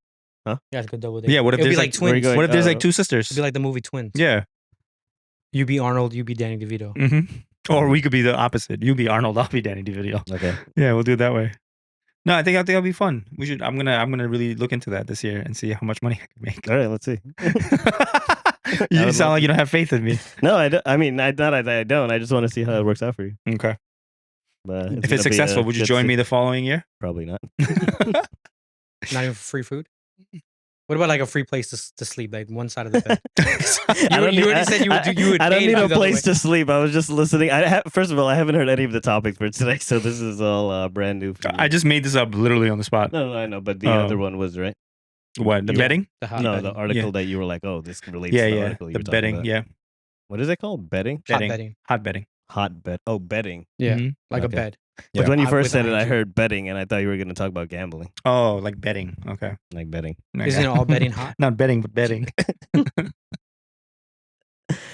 Huh? You guys could double date. Yeah. What if It'd there's be like twins? What if there's like two sisters? It'd be like the movie Twins. Yeah. You be Arnold, you be Danny DeVito. Or we could be the opposite. You be Arnold, I'll be Danny DeVito. Okay. Yeah, we'll do it that way. No, I think it'll be fun. We should. I'm gonna really look into that this year and see how much money I can make. All right, let's see. You sound like you don't have faith in me. No, I don't. I mean, I don't. I just want to see how it works out for you. Okay. But if it's successful, would you join me the following year? Probably not. Not even for free food? What about like a free place to sleep, like one side of the bed? you already said you would. I don't need a place to sleep. I was just listening. First of all, I haven't heard any of the topics for today, so this is all brand new for me. I just made this up literally on the spot. No, I know, but the other one was right. What, the betting? The article that you were like, oh, this relates to the article you were the betting, about. What is it called? Betting? Hot betting. Hot betting. Hot bet. Oh, betting. Yeah, like a bed. Yeah. But when you first said it, ING. I heard betting, and I thought you were going to talk about gambling. Oh, like betting. Okay. Like betting. Isn't it all betting hot? Not betting, but betting.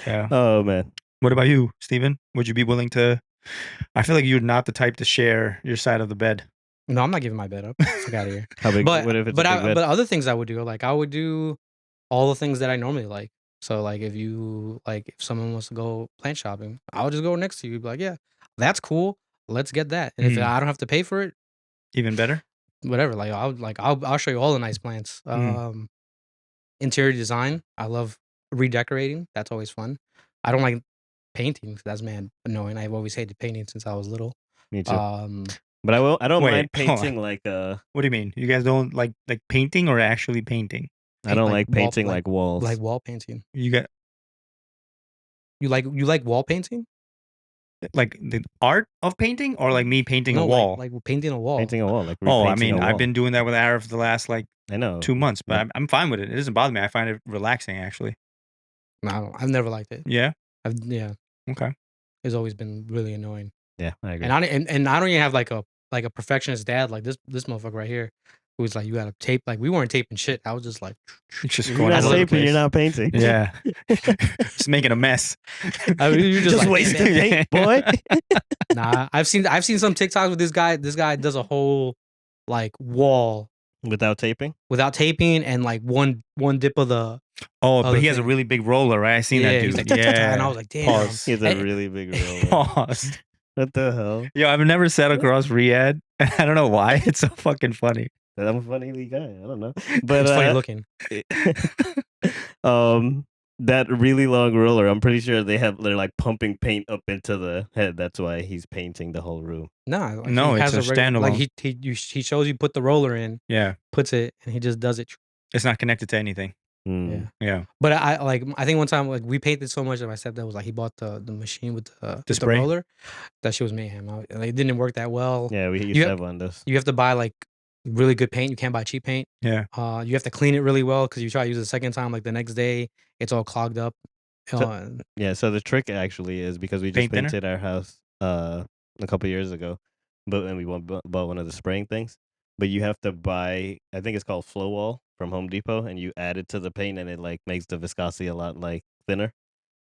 Yeah. Oh, man. What about you, Steven? Would you be willing to... I feel like you're not the type to share your side of the bed. No, I'm not giving my bed up. Fuck out of here. How big? But what if it's a big bed? But other things I would do, like I would do all the things that I normally like. So like if someone wants to go plant shopping, I'll just go next to you. Be like, yeah, that's cool. Let's get that. And if I don't have to pay for it, even better. Whatever. I'll show you all the nice plants. Interior design. I love redecorating. That's always fun. I don't like painting. That's annoying. I've always hated painting since I was little. Me too. But I don't mind painting like What do you mean? You guys don't like painting or actually painting? I don't like painting like walls. Like wall painting. You like wall painting? Like the art of painting, or like me painting a wall? Like painting a wall. Painting a wall. Like I mean, I've been doing that with Arif the last I know 2 months, but I'm fine with it. It doesn't bother me. I find it relaxing, actually. No, I've never liked it. Yeah. Okay. It's always been really annoying. Yeah, I agree. And I don't even have like a perfectionist dad like this motherfucker right here, who's like, you gotta tape. Like we weren't taping shit. I was just like, you're not taping, you're not painting. Yeah, just making a mess. You just wasting paint, boy. Nah, I've seen some TikToks with this guy. This guy does a whole like wall without taping, and like one dip of the. Oh, but he has a really big roller, right? I seen that dude. Like, and I was like, damn. Pause. He has a really big roller. Pause. What the hell? Yo, I've never sat across Riyad. I don't know why. It's so fucking funny. I'm a funny guy. I don't know, but it's funny looking. That really long roller. I'm pretty sure they're like pumping paint up into the head. That's why he's painting the whole room. No, it's a standalone. Like he shows you put the roller in. Yeah, puts it and he just does it. It's not connected to anything. Yeah. But I think one time like we painted so much that my stepdad was like he bought the machine with the roller. That shit was mayhem. It didn't work that well. Yeah, we used to have one of those. You have to buy like really good paint. You can't buy cheap paint. Yeah. You have to clean it really well because you try to use it the second time, like the next day, it's all clogged up. So the trick actually is because we just painted our house a couple years ago. and we bought one of the spraying things. But you have to buy, I think it's called Flow Wall from Home Depot, and you add it to the paint, and it like makes the viscosity a lot like thinner.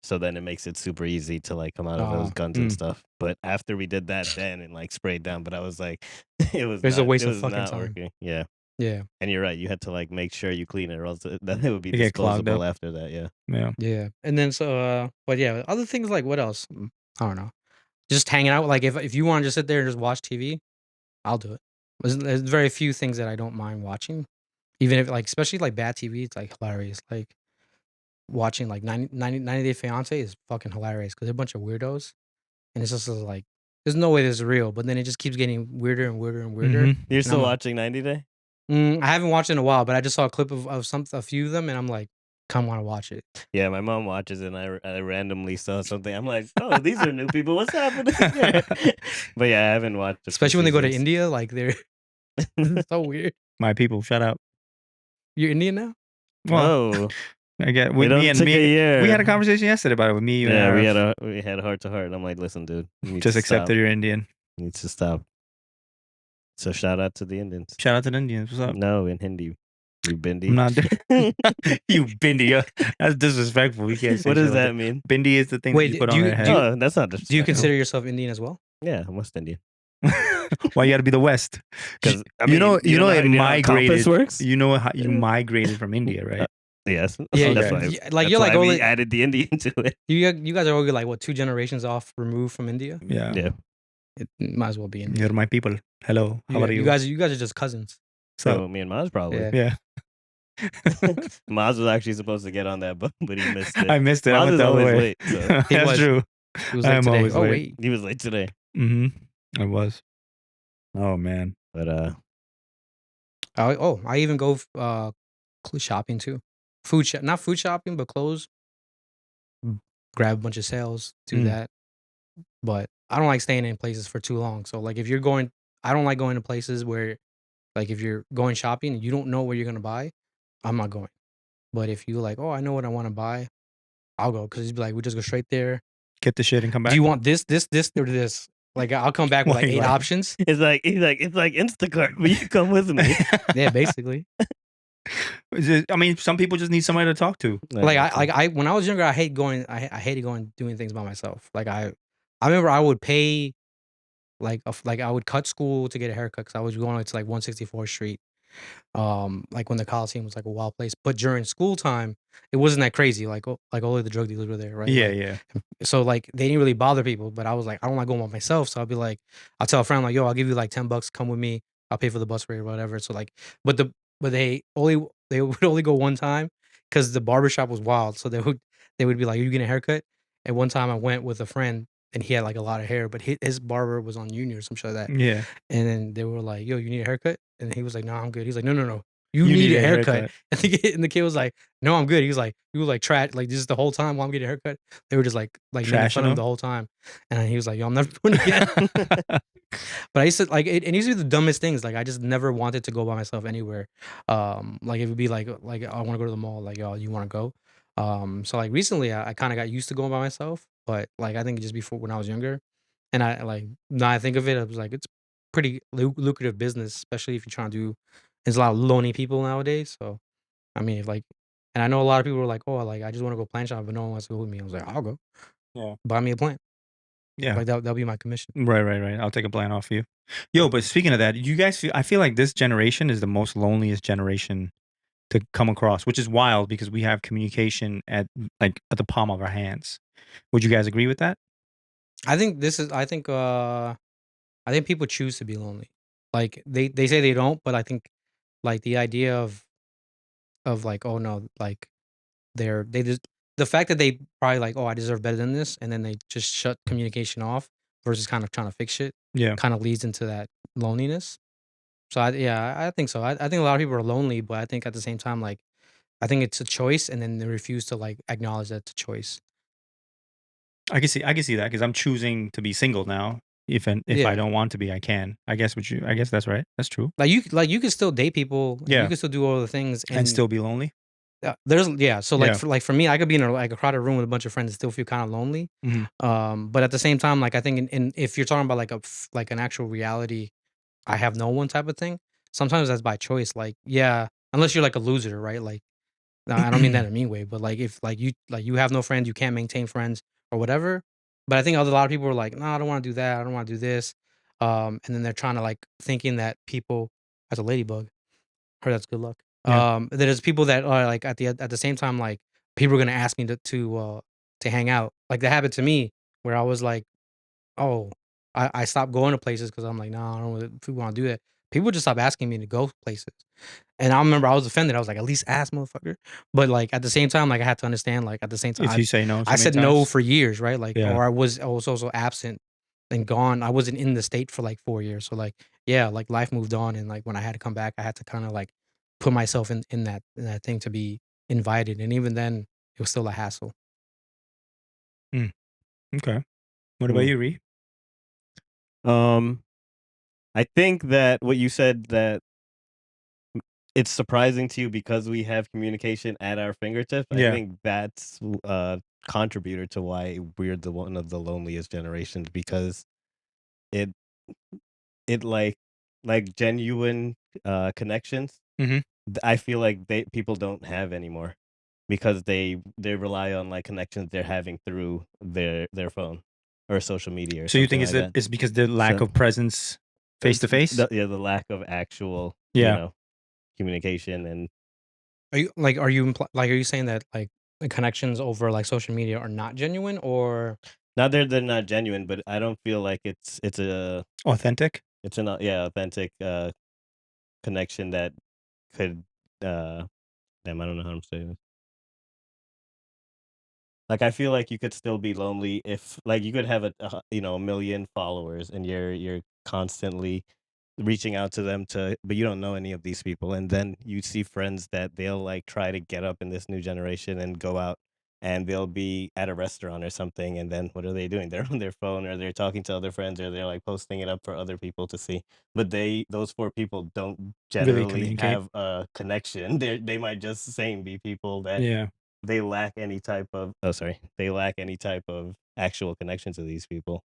So then it makes it super easy to like come out of those guns and stuff. But after we did that, then it like sprayed down. But I was like, it was It's a waste it of was fucking not time. working. Yeah. Yeah. And you're right. You had to like make sure you clean it, or else then it would be You get clogged disposable up. after that. Yeah. Yeah. Yeah. And then but yeah, other things like what else? I don't know. Just hanging out. Like if you want to just sit there and just watch TV, I'll do it. There's very few things that I don't mind watching. Even if like, especially like bad TV, it's like hilarious. Like watching like 90 Day Fiance is fucking hilarious because they're a bunch of weirdos. And it's just like, there's no way this is real. But then it just keeps getting weirder and weirder and weirder. Mm-hmm. You're still watching 90 Day? I haven't watched it in a while, but I just saw a clip of a few of them, and I'm like, kind of want to watch it. Yeah, my mom watches it, and I randomly saw something. I'm like, oh, these are new people. What's happening here? But yeah, I haven't watched it. Especially when they go to India, like they're so weird. My people, shout out. You're Indian now? Whoa. I get We had a conversation yesterday about it with me. Yeah, we had a heart to heart. I'm like, listen, dude, you need just to accept stop. that you're Indian. You need to stop. So shout out to the Indians. Shout out to the Indians. What's up? No, in Hindi. You bindi. I'm not you bindi. That's disrespectful. We can't say what does that mean? Bindi is the thing that you put on their head. Oh, that's not disrespectful. Do you consider yourself Indian as well? Yeah, I'm West Indian. Why you got to be the West? Because you know it migrated. Works? You know how you migrated from India, right? Yes. Yeah, that's why, like that's you're like why only we added the Indian to it. You guys are only like what 2 generations off removed from India? Yeah. Yeah. It might as well be Indian. You're my people. Hello. How are you? You guys are just cousins. So me and Maz probably. Yeah. Maz was actually supposed to get on that, but he missed it. I missed it. Maz I went is the other always way. late. So. That's true. He was late today. Always late. Wait. He was late today. Mm-hmm. I was. Oh man. But I even go shopping too. Not food shopping, but clothes. Grab a bunch of sales, do that. But I don't like staying in places for too long. So like if you're going, I don't like going to places where, like if you're going shopping and you don't know what you're gonna buy, I'm not going. But if you like, oh, I know what I want to buy, I'll go because you'd be like, we just go straight there. Get the shit and come back. Do you want this, or this? Like I'll come back with like 8 options. It's like Instacart, but you come with me. Yeah, basically. I mean, some people just need somebody to talk to. Like I when I was younger, I hated going doing things by myself. Like I remember I would pay like I would cut school to get a haircut because I was going to like 164th Street. Like when the Coliseum was like a wild place, but during school time, it wasn't that crazy. Like all of the drug dealers were there, right? Yeah, like, yeah. So like they didn't really bother people, but I was like, I don't like going by myself, so I'll be like, I'll tell a friend like, yo, I'll give you like $10, come with me, I'll pay for the bus rate or whatever. So like, but they would only go one time because the barbershop was wild. So they would be like, you getting a haircut? And one time I went with a friend and he had like a lot of hair, but his barber was on Union or some shit like that. Yeah. And then they were like, yo, you need a haircut? And he was like, no, I'm good. He's like, no. You need a haircut. And the kid was like, no, I'm good. He was like, you were like, like this is the whole time while I'm getting a haircut. They were just like making fun of him the whole time. And he was like, yo, I'm never doing it again. But I used to like it used to be the dumbest things. Like I just never wanted to go by myself anywhere. Like it would be like I want to go to the mall. Like, yo, you want to go? So like recently I kind of got used to going by myself, but like I think just before when I was younger, and I like now I think of it, I was like it's pretty lucrative business, especially if you're trying to do. There's a lot of lonely people nowadays, so I mean, and I know a lot of people were like, oh, like I just want to go plant shop, but no one wants to go with me. I was like, I'll go. Yeah, buy me a plant. Yeah, like that'll be my commission. Right. I'll take a plant off you. Yo, but speaking of that, you guys I feel like this generation is the most loneliest generation to come across, which is wild because we have communication at the palm of our hands. Would you guys agree with that? I think people choose to be lonely. Like they say they don't, but I think like the idea of like, oh no, like they just the fact that they probably like, oh, I deserve better than this, and then they just shut communication off versus kind of trying to fix shit. Yeah, kind of leads into that loneliness. So I think so. I think a lot of people are lonely, but I think at the same time, like I think it's a choice, and then they refuse to like acknowledge that it's a choice. I can see that because I'm choosing to be single now. If I don't want to be, I can. I guess that's right. That's true. Like you can still date people. Yeah, you can still do all the things and still be lonely. So for me, I could be in a crowded room with a bunch of friends and still feel kind of lonely. But at the same time, like I think in if you're talking about like an actual reality, I have no one type of thing. Sometimes that's by choice. Like unless you're like a loser, right? Like I don't mean that in a mean way, but like if you have no friends, you can't maintain friends or whatever. But I think a lot of people are like, no, I don't want to do that. I don't want to do this. And then they're trying to like thinking that people as a ladybug. Heard that's good luck. There's people that are like at the same time, like people are gonna ask me to hang out. Like that happened to me where I was like, oh, I stopped going to places because I'm like, no, I don't really want to do that. People just stopped asking me to go places. And I remember I was offended. I was like, at least ask, motherfucker. But like at the same time, like I had to understand, like at the same time, If you say no, I so said many no times. for years, right? Like, Yeah. or I was also absent and gone. I wasn't in the state for like 4 years. So like, like life moved on, and like when I had to come back, I had to kind of like put myself in that thing to be invited. And even then, it was still a hassle. Okay. What about you, Ree? I think that what you said, that it's surprising to you because we have communication at our fingertips. I think that's a contributor to why we're one of the loneliest generations, because it like genuine connections. I feel like people don't have anymore because they rely on like connections they're having through their phone or social media or So you something think like that. it's because the lack of presence face to face? The lack of actual communication. And Are you saying that like the connections over like social media are not genuine, or not they're not genuine, but I don't feel like it's a authentic. It's an authentic connection that could damn, I don't know how I'm saying this. Like I feel like you could still be lonely if like you could have a million followers and you're constantly reaching out to them but you don't know any of these people, and then you see friends that they'll like try to get up in this new generation and go out, and they'll be at a restaurant or something, and then what are they doing? They're on their phone, or they're talking to other friends, or they're like posting it up for other people to see. But those four people don't Really generally communicate. have a connection. They might just be people that they lack any type of actual connection to these people,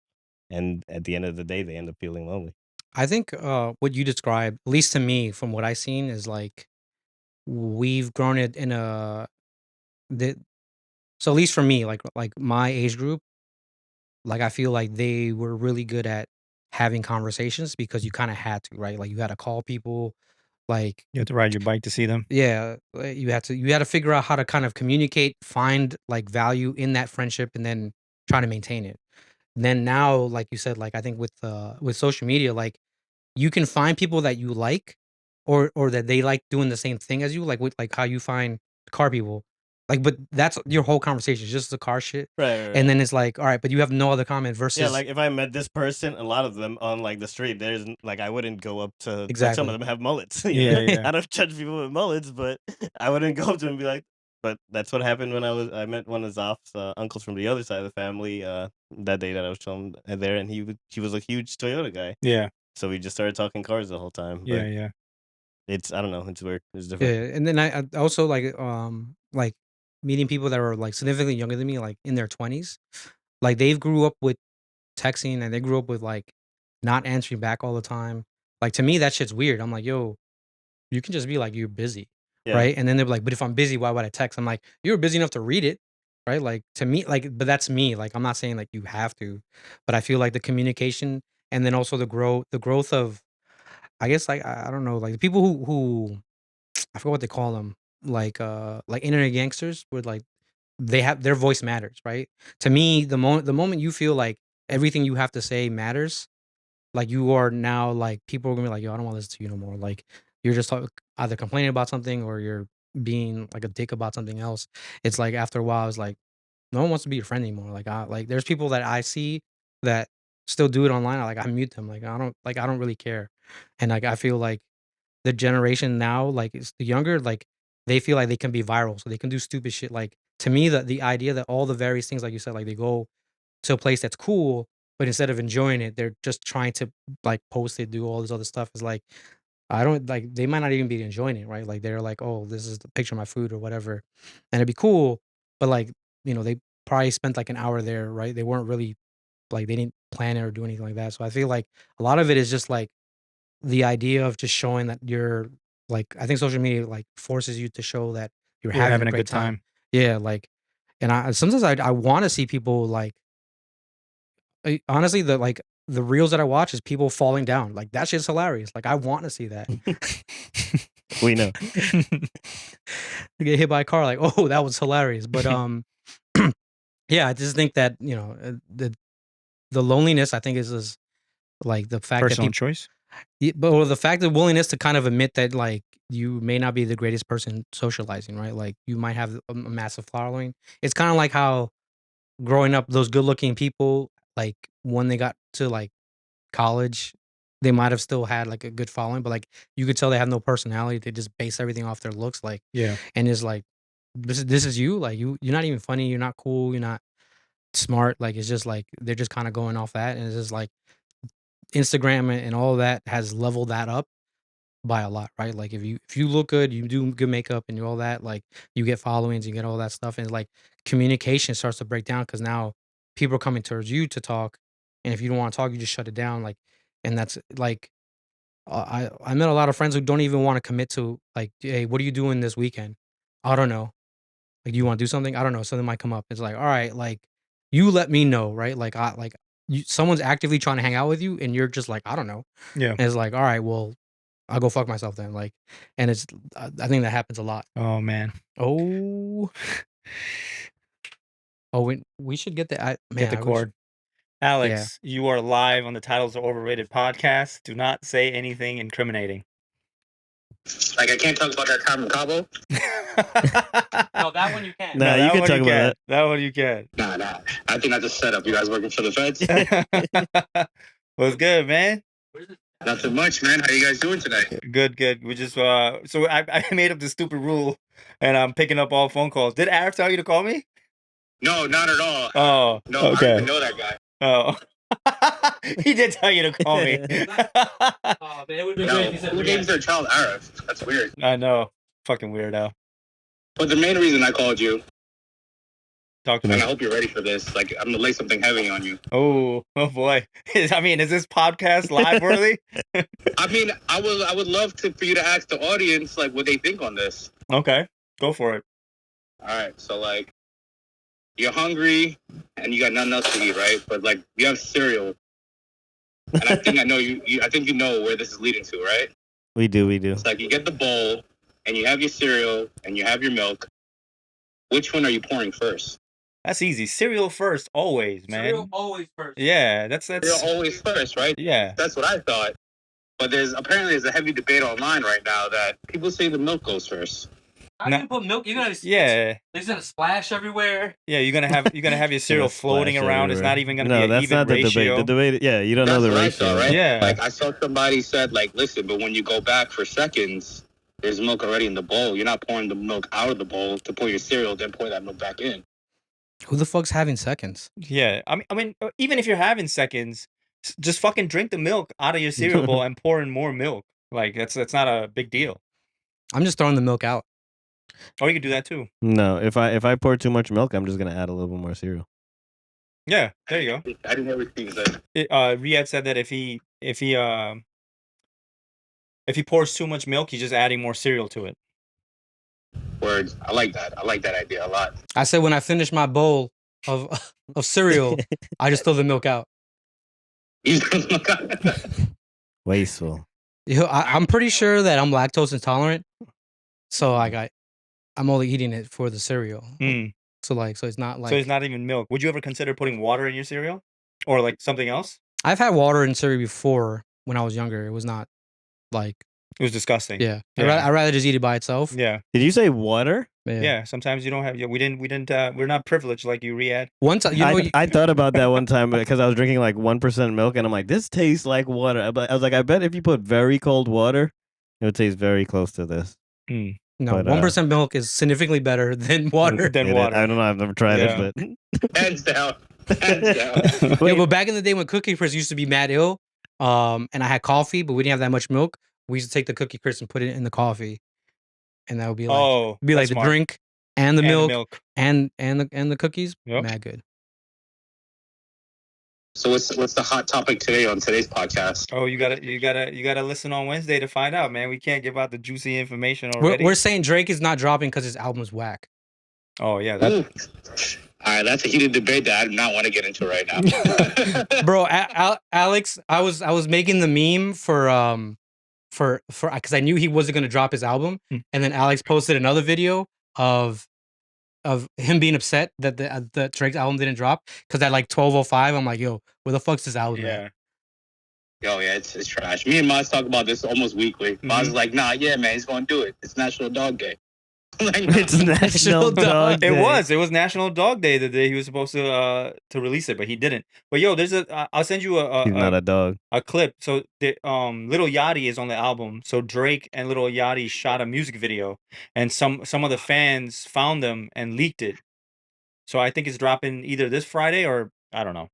and at the end of the day they end up feeling lonely. I think what you described, at least to me, from what I've seen, is like we've grown it in so at least for me, like my age group, like I feel like they were really good at having conversations because you kind of had to, right? Like you had to call people, like You have to ride your bike to see them. like, you had to figure out how to kind of communicate, find like value in that friendship, and then try to maintain it. Then now, like you said, like I think with social media, like you can find people that you like, or that they like doing the same thing as you, like with like how you find car people. Like, but that's your whole conversation, it's just the car shit. Right. And then it's like, all right, but you have no other comment versus like if I met this person, a lot of them on like the street, there's like I wouldn't go up to like some of them have mullets. Yeah. I don't judge people with mullets, but I wouldn't go up to them and be like. But that's what happened when I met one of Zoff's uncles from the other side of the family that day that I was showing there, and he was a huge Toyota guy. Yeah. So we just started talking cars the whole time. But Yeah. it's, I don't know, it's weird. It's yeah. different. And then I also like meeting people that are like significantly younger than me, like in their 20s, like they've grew up with texting, and they grew up with like not answering back all the time. Like to me, that shit's weird. I'm like, yo, you can just be like, you're busy, Yeah. right? And then they're like, but if I'm busy, why would I text? I'm like, you're busy enough to read it, right? Like to me, like, but that's me. Like I'm not saying like you have to, but I feel like the communication, and then also the growth of, I guess, like I don't know, like the people who I forget what they call them, like internet gangsters, where like they have their voice matters, right? To me, the moment you feel like everything you have to say matters, like you are now like people are gonna be like, yo, I don't want to listen to you no more. Like you're just either complaining about something or you're being like a dick about something else. It's like after a while, it's like no one wants to be your friend anymore. Like there's people that I see that still do it online. I mute them. I don't really care. And like I feel like the generation now, like it's the younger, like they feel like they can be viral, so they can do stupid shit. Like to me, the idea that all the various things, like you said, like they go to a place that's cool, but instead of enjoying it, they're just trying to like post it, do all this other stuff, is like I don't like. They might not even be enjoying it, right? Like they're like, oh, this is the picture of my food or whatever, and it'd be cool. But like, they probably spent like an hour there, right? They weren't really like they didn't plan it or do anything like that. So I feel like a lot of it is just like the idea of just showing that you're like. I think social media like forces you to show that you're having a great good time. time. Yeah, like, and I sometimes I want to see people like. Honestly, the reels that I watch is people falling down. Like that shit's hilarious. Like I want to see that. We know. Get hit by a car, like, oh, that was hilarious. But yeah, I just think that the loneliness, I think is like the fact Personal that choice. but the fact of willingness to kind of admit that like you may not be the greatest person socializing, right? Like you might have a massive following. It's kind of like how growing up, those good looking people, like when they got to like college, they might have still had like a good following, but like you could tell they have no personality. They just base everything off their looks, like, Yeah. and it's like this is you, like you're not even funny, you're not cool, you're not smart. Like it's just like they're just kind of going off that, and it's just like Instagram and all that has leveled that up by a lot, right? Like if you look good, you do good makeup and you all that, like you get followings, you get all that stuff, and like communication starts to break down because now people are coming towards you to talk, and if you don't want to talk, you just shut it down, like, and that's like I met a lot of friends who don't even want to commit to like, hey, what are you doing this weekend? I don't know. Like, do you want to do something? I don't know. Something might come up. It's like, all right, like you let me know, right? Like someone's actively trying to hang out with you, and you're just like, I don't know. Yeah. And it's like, all right, well, I'll go fuck myself then. Like, and it's I think that happens a lot. Oh man. Oh, we should get the Get the cord. Alex, you are live on the Titles Are Overrated podcast. Do not say anything incriminating. Like I can't talk about that time in Cabo. No, that one you can. Nah, you can talk about that. That one you can. Nah. I think that's a setup. You guys working for the feds? What's good, man? Nothing much, man. How you guys doing tonight? Good. We just so I made up this stupid rule, and I'm picking up all phone calls. Did Arif tell you to call me? No, not at all. Oh, no, okay. I don't even know that guy. Oh, he did tell you to call me. Oh, man, it would be great if you said Who names their child Arif? That's weird. I know, fucking weirdo. But the main reason I called you, talk to me. and I hope you're ready for this. Like I'm gonna lay something heavy on you. Oh boy. Is this podcast live worthy? I mean, I would love for you to ask the audience like what they think on this. Okay, go for it. All right, so like you're hungry and you got nothing else to eat, right? But like you have cereal, and I think I know I think you know where this is leading to, right? We do. It's like you get the bowl and you have your cereal and you have your milk. Which one are you pouring first? That's easy. Cereal first, always, man. Cereal always first. Yeah, that's Cereal always first, right? Yeah. That's what I thought. But there's a heavy debate online right now that people say the milk goes first. How do you put milk? You're gonna there's gonna splash everywhere. Yeah, you're gonna have your cereal floating around. Everywhere. It's not even gonna be an that's even not the ratio. debate. The debate, yeah, you don't know the ratio, I saw, right? Yeah. Like I saw somebody said, like, listen, but when you go back for seconds, there's milk already in the bowl. You're not pouring the milk out of the bowl to pour your cereal, then pour that milk back in. Who the fuck's having seconds? Yeah, I mean, even if you're having seconds, just fucking drink the milk out of your cereal bowl and pour in more milk. Like that's not a big deal. I'm just throwing the milk out. Or you could do that too. No, if I pour too much milk, I'm just gonna add a little bit more cereal. Yeah, there you go. I didn't hear what Steve said. Riyad said that if he pours too much milk, he's just adding more cereal to it. Words. I like that. I like that idea a lot. I said when I finish my bowl of cereal, I just throw the milk out. Wasteful. I'm pretty sure that I'm lactose intolerant, so I'm only eating it for the cereal. So it's not like. So it's not even milk. Would you ever consider putting water in your cereal, or like something else? I've had water in cereal before when I was younger. It was not like. It was disgusting. Yeah. I'd rather just eat it by itself. Yeah. Did you say water? Yeah. Sometimes you don't have. We didn't. We're not privileged like you, Riyad. One time, I thought about that one time because I was drinking like 1% milk, and I'm like, this tastes like water. But I was like, I bet if you put very cold water, it would taste very close to this. No, 1% milk is significantly better than water. I don't know. I've never tried it, but hands down. But back in the day when Cookie Crisp used to be mad ill, and I had coffee, but we didn't have that much milk. we used to take the cookie crisp and put it in the coffee, and that would be like the smart. drink and the milk, milk. and the cookies. Yep. Mad good. So what's the hot topic today on today's podcast? Oh, you gotta listen on Wednesday to find out, man. We can't give out the juicy information already. We're saying Drake is not dropping because his album's whack. Oh yeah, All right, that's a heated debate that I do not want to get into right now. Bro, Alex, I was making the meme for because I knew he wasn't gonna drop his album, and then Alex posted another video of him being upset that the Drake's album didn't drop because at like 12:05, I'm like, yo, where the fuck's this album? yeah. Oh yeah, it's trash. Me and Maz talk about this almost weekly. Maz is like, nah, yeah, man, he's gonna do it. It's National Dog Day. Like, no. It's National Dog Day. It was National Dog Day the day he was supposed to release it, but he didn't. But yo, there's I'll send you He's not a dog. a clip. So the Lil Yachty is on the album. So Drake and Lil Yachty shot a music video, and some of the fans found them and leaked it. So I think it's dropping either this Friday or I don't know.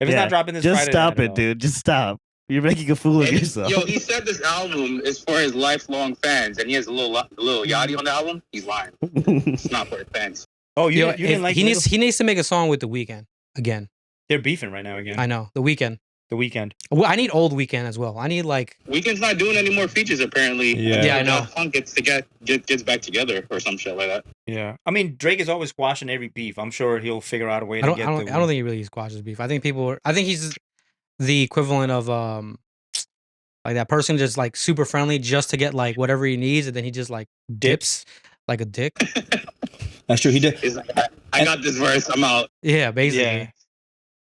If it's not dropping this just Friday, stop then I it, don't know. dude. Just stop. You're making a fool of yourself. Yo, he said this album is for his lifelong fans, and he has a little Yachty on the album. He's lying. It's not for his fans. Oh, you didn't like he needs to make a song with The Weeknd again. They're beefing right now again. I know, The Weeknd. The Weeknd. Well, I need old Weeknd as well. I need like Weeknd's not doing any more features apparently. Yeah, I know. Funk gets back together or some shit like that. Yeah, I mean Drake is always squashing every beef. I'm sure he'll figure out a way I to don't get. I don't think he really squashes beef. I think he's the equivalent of like that person just like super friendly just to get like whatever he needs, and then he just like dips like a dick. That's true. He did. He's like, I got this verse. I'm out. Yeah, basically. Yeah.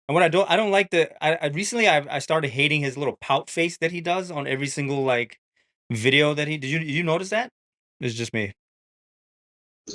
And what I don't like I recently I started hating his little pout face that he does on every single like video that did you notice that? It's just me.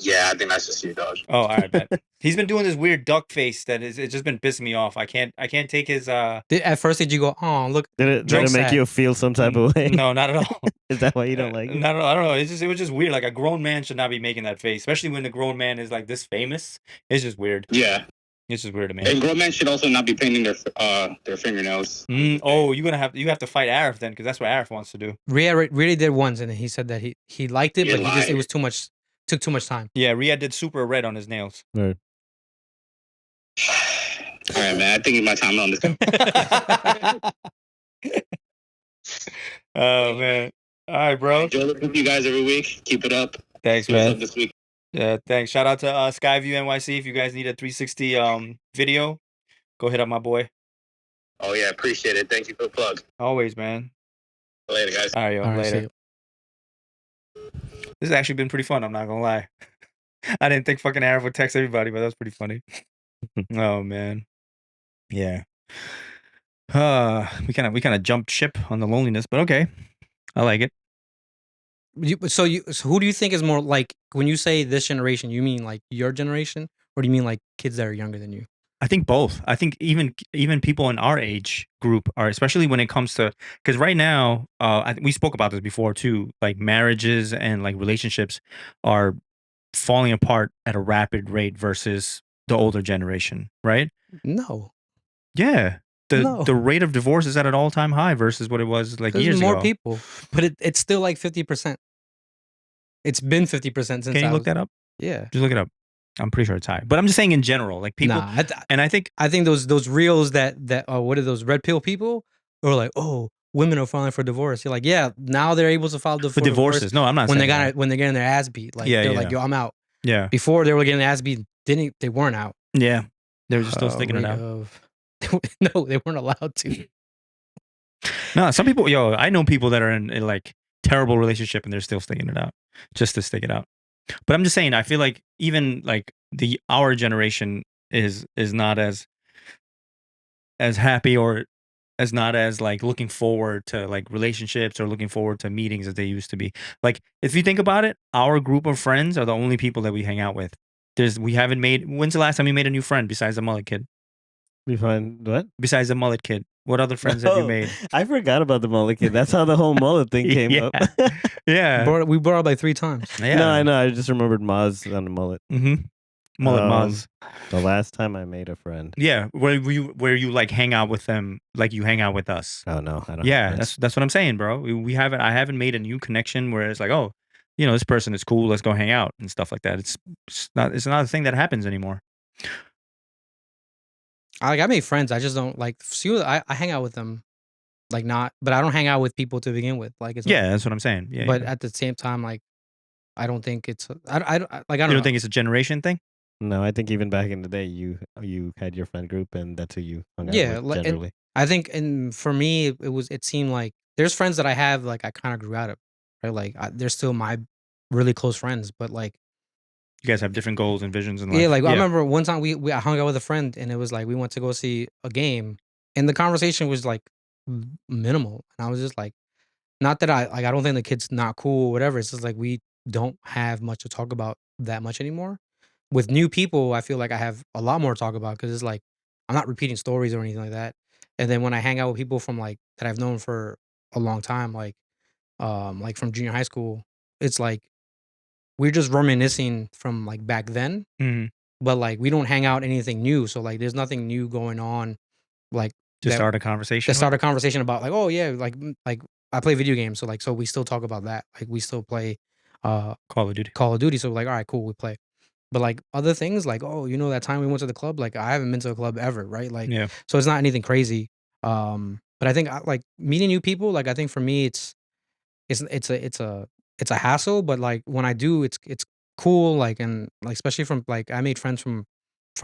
Yeah, I think that's just you, dog. Oh, all right, bet. He's been doing this weird duck face it's just been pissing me off. I can't take his At first, did you go, oh look? Did it make you feel some type of way? No, not at all. Is that why you don't like it? Not at all. I don't know. It was just weird. Like a grown man should not be making that face, especially when the grown man is like this famous. It's just weird. Yeah. It's just weird to me. And grown men should also not be painting their fingernails. Oh, you have to fight Arif then, because that's what Arif wants to do. Riyad really did once, and he said that he liked it, but it was too much. Took too much time. Yeah, Riyad did super red on his nails. Right. All right, man. I think it's my time on this. Oh man! All right, bro. Enjoy listening to you guys every week. Keep it up. Thanks, man. This week. Yeah, thanks. Shout out to Skyview NYC. If you guys need a 360 video, go hit up my boy. Oh yeah, appreciate it. Thank you for the plug. Always, man. Later, guys. All right, yo, All right, later. This has actually been pretty fun. I'm not gonna lie. I didn't think fucking Arif would text everybody, but that was pretty funny. Oh man, yeah. We kind of jumped ship on the loneliness, but okay, I like it. So who do you think is more like when you say this generation? You mean like your generation, or do you mean like kids that are younger than you? I think both. I think even people in our age group are, especially when it comes to, because right now, we spoke about this before too. Like marriages and like relationships are falling apart at a rapid rate versus the older generation, right? No. Yeah. The rate of divorce is at an all-time high versus what it was like years ago. There's more people, but it's still like 50%. It's been 50% since. Can you look that up? Yeah, just look it up. I'm pretty sure it's high, but I'm just saying in general, like people. Nah, and I think those reels that what are those red pill people who are like, oh, women are filing for divorce. You're like, yeah, now they're able to file for divorces. No, I'm not. When saying when they're getting their ass beat, like they're like, yo, I'm out. Yeah. Before they were getting their ass beat, they weren't out. Yeah, they were just still sticking it out. No, they weren't allowed to. No, some people, I know people that are in like terrible relationship and they're still sticking it out just to stick it out. But I'm just saying, I feel like even like our generation is not as happy or as not as like looking forward to like relationships or looking forward to meetings as they used to be. Like if you think about it, our group of friends are the only people that we hang out with. When's the last time you made a new friend besides the mullet kid? We find what? Besides the mullet kid. What other friends have you made? I forgot about the mullet kid. That's how the whole mullet thing came up. Yeah. We brought it like 3 times. Yeah. No, I know. I just remembered Maz on the mullet. Mm-hmm. Mullet Muzz. The last time I made a friend. Yeah, where you like hang out with them, like you hang out with us. Oh no, I don't. Yeah, that's what I'm saying, bro. I haven't made a new connection where it's like, oh, this person is cool. Let's go hang out and stuff like that. It's not a thing that happens anymore. I made friends. I just don't like. See, I hang out with them, but I don't hang out with people to begin with. Like it's that's what I'm saying. Yeah, but at the same time, like I don't think it's. I don't You don't think it's a generation thing? No, I think even back in the day, you had your friend group, and that's who you hung out with generally. I think, and for me, it seemed like there's friends that I have, like I kind of grew out of, right? Like they're still my really close friends, but like you guys have different goals and visions in life. Yeah, like I remember one time I hung out with a friend, and it was like we went to go see a game, and the conversation was like minimal, and I was just like, not that I don't think the kid's not cool or whatever. It's just like we don't have much to talk about that much anymore. With new people, I feel like I have a lot more to talk about because it's like I'm not repeating stories or anything like that. And then when I hang out with people from like that I've known for a long time, like from junior high school, it's like we're just reminiscing from like back then, but like we don't hang out anything new. So like there's nothing new going on, like to start a conversation. To start a conversation about like, oh yeah, like I play video games, so we still talk about that. Like we still play Call of Duty. Call of Duty. So like, all right, cool, we play. But like other things, like that time we went to the club, like I haven't been to a club ever, right? Like, so it's not anything crazy. But I think like meeting new people, like I think for me, it's a hassle. But like when I do, it's cool. Like and like especially from like I made friends from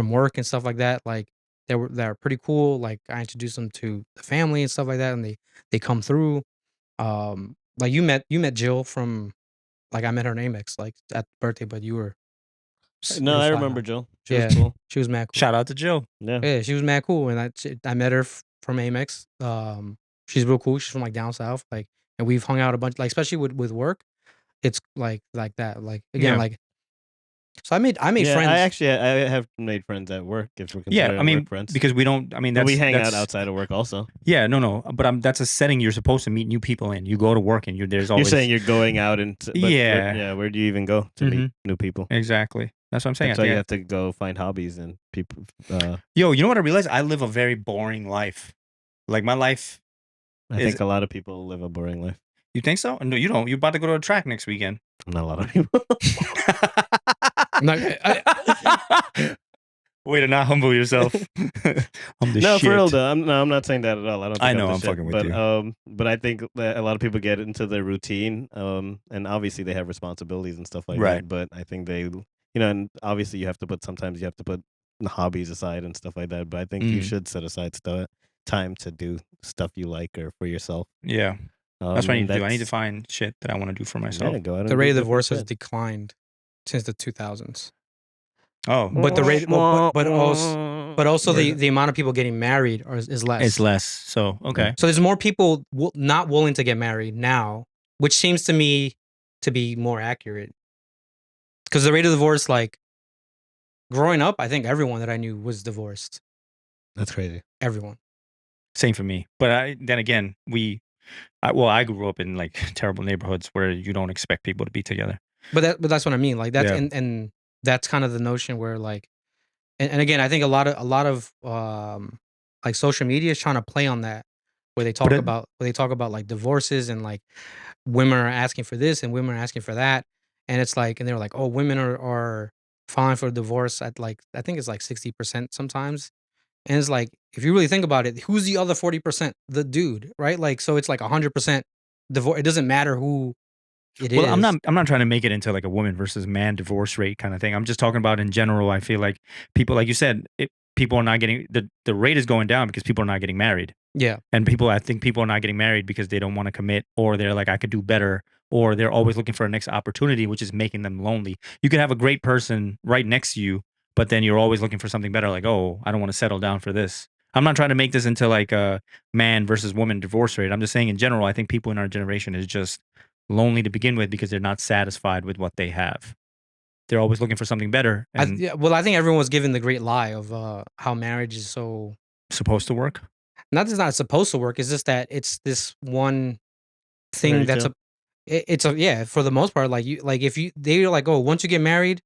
work and stuff like that. Like they're pretty cool. Like I introduced them to the family and stuff like that, and they come through. Like you met Jill from like I met her in Amex like at the birthday, but you were. No, I remember Jill. She was cool. She was mad cool. Shout out to Jill. Yeah, she was mad cool, and I met her from Amex. She's real cool. She's from like down south, like, and we've hung out a bunch, like especially with work. It's like that, like again, like. So I made friends. I have made friends at work. If we're work friends, because we don't. I mean, we hang out outside of work also. Yeah, no, but that's a setting you're supposed to meet new people in. You go to work and there's always. You're saying you're going out and where do you even go to meet new people? Exactly. That's what I'm saying. So you have to go find hobbies and people. Yo, you know what I realized? I live a very boring life. Like my life. I think a lot of people live a boring life. You think so? No, you don't. You're about to go to a track next weekend. Not a lot of people. Way to not humble yourself. No, for real though. I'm not saying that at all. I don't. Think I know. I'm fucking with you. But I think that a lot of people get into their routine. And obviously they have responsibilities and stuff like that. But I think they, and obviously sometimes you have to put hobbies aside and stuff like that. But I think you should set aside time to do stuff you like or for yourself. Yeah. That's what I need to do. I need to find shit that I want to do for myself. Yeah, go out and the rate of divorce has declined since the 2000s. Oh, but the rate, but also the amount of people getting married is less. It's less. So okay. So there's more people not willing to get married now, which seems to me to be more accurate. Because the rate of divorce, like growing up, I think everyone that I knew was divorced. That's crazy. Everyone. Same for me. But then again, I grew up in like terrible neighborhoods where you don't expect people to be together. But that's what I mean. Like that's and that's kind of the notion where like, and again, I think a lot of like social media is trying to play on that, where they talk about like divorces and like women are asking for this and women are asking for that, and it's like, and they're like, oh, women are filing for divorce at like I think it's like 60% sometimes, and it's like if you really think about it, who's the other 40%? The dude, right? Like so it's like 100% divorce. It doesn't matter who. Well, I'm not trying to make it into like a woman versus man divorce rate kind of thing. I'm just talking about in general. I feel like people, like you said, people are not getting the rate is going down because people are not getting married. Yeah, and I think people are not getting married because they don't want to commit, or they're like, I could do better, or they're always looking for a next opportunity, which is making them lonely. You could have a great person right next to you, but then you're always looking for something better. Like, oh, I don't want to settle down for this. I'm not trying to make this into like a man versus woman divorce rate. I'm just saying in general, I think people in our generation is just lonely to begin with because they're not satisfied with what they have. They're always looking for something better. I think everyone was given the great lie of how marriage is so supposed to work. Not that it's not supposed to work. It's just that it's this one thing for the most part. Like they're like, oh, once you get married,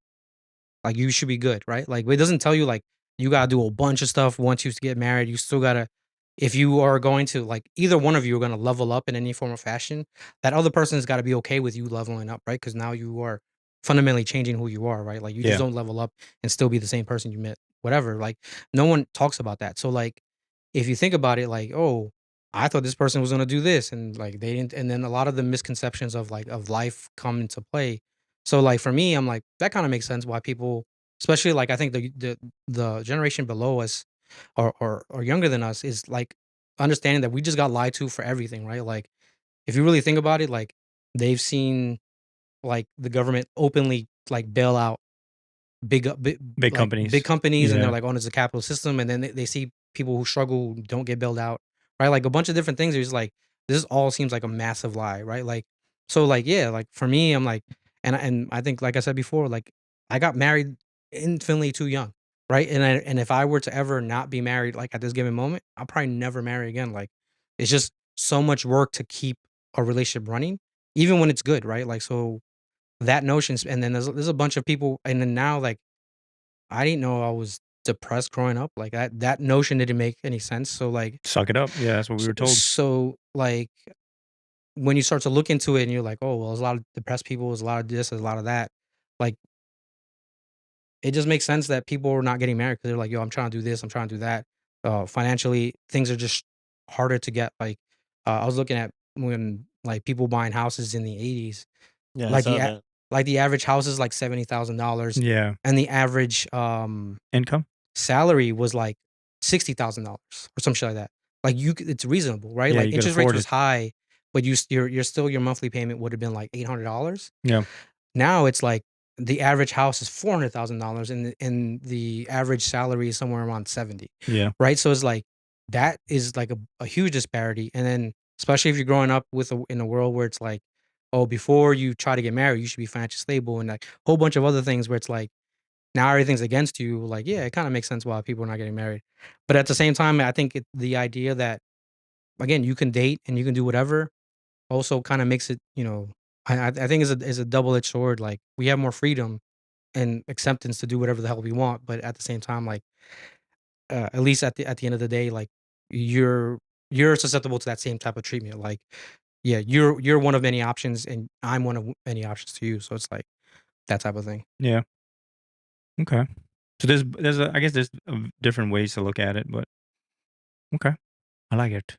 Like you should be good, right? Like it doesn't tell you like you gotta do a bunch of stuff once you get married. You still gotta, if you are going to like either one of you are gonna level up in any form or fashion, that other person's got to be okay with you leveling up, right? Because now you are fundamentally changing who you are, right? Like you just don't level up and still be the same person you met, whatever. Like no one talks about that. So like if you think about it, like, oh, I thought this person was gonna do this, and like they didn't, and then a lot of the misconceptions of like of life come into play. So like for me, I'm like that kind of makes sense why people, especially like I think the generation below us or younger than us is like understanding that we just got lied to for everything, right? Like if you really think about it, like they've seen like the government openly like bail out big Big like companies. big companies, and they're Yeah. like, oh, it's a capitalist system, and then they see people who struggle who don't get bailed out, right? Like a bunch of different things. It's like this all seems like a massive lie, right? Like so, like yeah, like for me, I'm like, and I think like I said before, like I got married infinitely too young, right? And if I were to ever not be married, like at this given moment, I'll probably never marry again. Like it's just so much work to keep a relationship running, even when it's good, right? Like so that notion, and then there's a bunch of people, and then now like I didn't know I was depressed growing up. Like that notion didn't make any sense. So like Suck it up. Yeah, that's what we were told. So like when you start to look into it and you're like, oh well, there's a lot of depressed people, there's a lot of this, there's a lot of that. Like it just makes sense that people are not getting married because they're like, yo, I'm trying to do this, I'm trying to do that. Financially, things are just harder to get. Like I was looking at when like people buying houses in the 80s. Yeah, I Like saw that. like the average house is like $70,000. Yeah. And the average Income? salary was like $60,000 or some shit like that. Like it's reasonable, right? Yeah, like you could interest rates afford was it. high, but you're still, your monthly payment would have been like $800. Yeah. Now it's like the average house is $400,000 and the average salary is somewhere around 70. Yeah. Right. So it's like that is like a huge disparity. And then especially if you're growing up in a world where it's like, oh, before you try to get married, you should be financially stable, and like a whole bunch of other things where it's like now everything's against you. Like, yeah, it kind of makes sense why people are not getting married. But at the same time, I think the idea that, again, you can date and you can do whatever also kind of makes it, I think is a double-edged sword. Like we have more freedom and acceptance to do whatever the hell we want. But at the same time, like at least at the end of the day, like you're susceptible to that same type of treatment. Like, yeah, you're one of many options and I'm one of many options to you. So it's like that type of thing. Yeah. Okay. So I guess there's different ways to look at it, but okay. I like it.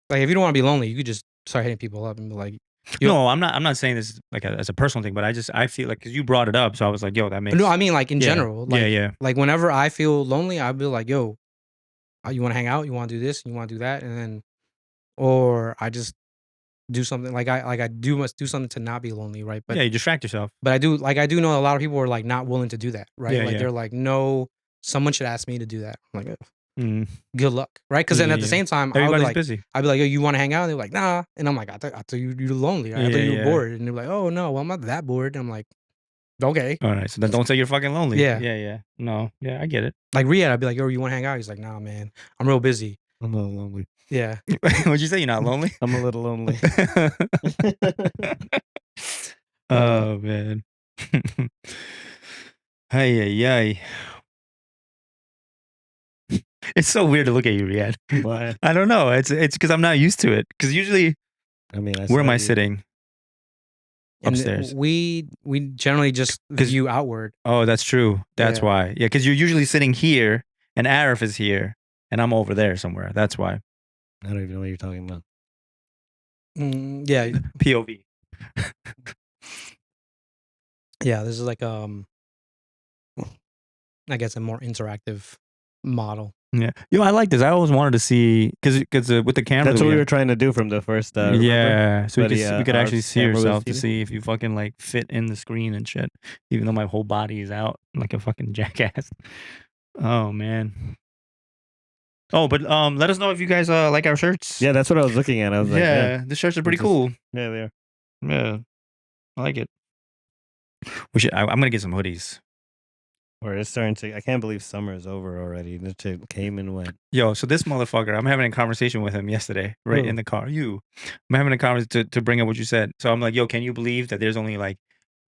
Like if you don't want to be lonely, you could just start hitting people up and be like, no, I'm not saying this like as a personal thing, but I feel like because you brought it up, so I was like, yo, that makes. No, I mean like in general. Like, yeah. Like whenever I feel lonely, I'll be like, yo, you want to hang out? You want to do this? You want to do that? And then, or I just do something like I must do something to not be lonely, right? But yeah, you distract yourself. But I do know a lot of people are like not willing to do that, right? Yeah, like they're like, no, someone should ask me to do that. I'm like, good luck, right? Because then at the same time, everybody's busy. I'd be like, yo, you want to hang out? And they're like, nah. And I'm like, I thought you're lonely. Right? I thought you were bored. And they're like, oh no, well I'm not that bored. And I'm like, okay. All right, so then don't say you're fucking lonely. Yeah. No, yeah, I get it. Like Riyad, I'd be like, yo, you want to hang out? He's like, nah, man, I'm real busy. I'm a little lonely. Yeah. What'd you say? You're not lonely? I'm a little lonely. Oh man. Hey. It's so weird to look at you, Riyad. Why? I don't know. It's because I'm not used to it. Because usually, I mean, where am I sitting? And upstairs. We generally just view outward. Oh, that's true. That's why. Yeah, because you're usually sitting here, and Arif is here, and I'm over there somewhere. That's why. I don't even know what you're talking about. Yeah. POV. Yeah, this is like I guess a more interactive model. Yeah, I like this. I always wanted to see because with the camera. That's what we were trying to do from the first. Yeah, so we could actually see camera yourself to see if you fucking like fit in the screen and shit. Even though my whole body is out like a fucking jackass. Oh man. Oh, but let us know if you guys like our shirts. Yeah, that's what I was looking at. I was like, yeah, the shirts are pretty cool. Yeah, they are. Yeah, I like it. I'm gonna get some hoodies. Or it's starting to. I can't believe summer is over already. It came and went. Yo, so this motherfucker, I'm having a conversation with him yesterday, right in the car. I'm having a conversation to bring up what you said. So I'm like, yo, can you believe that there's only like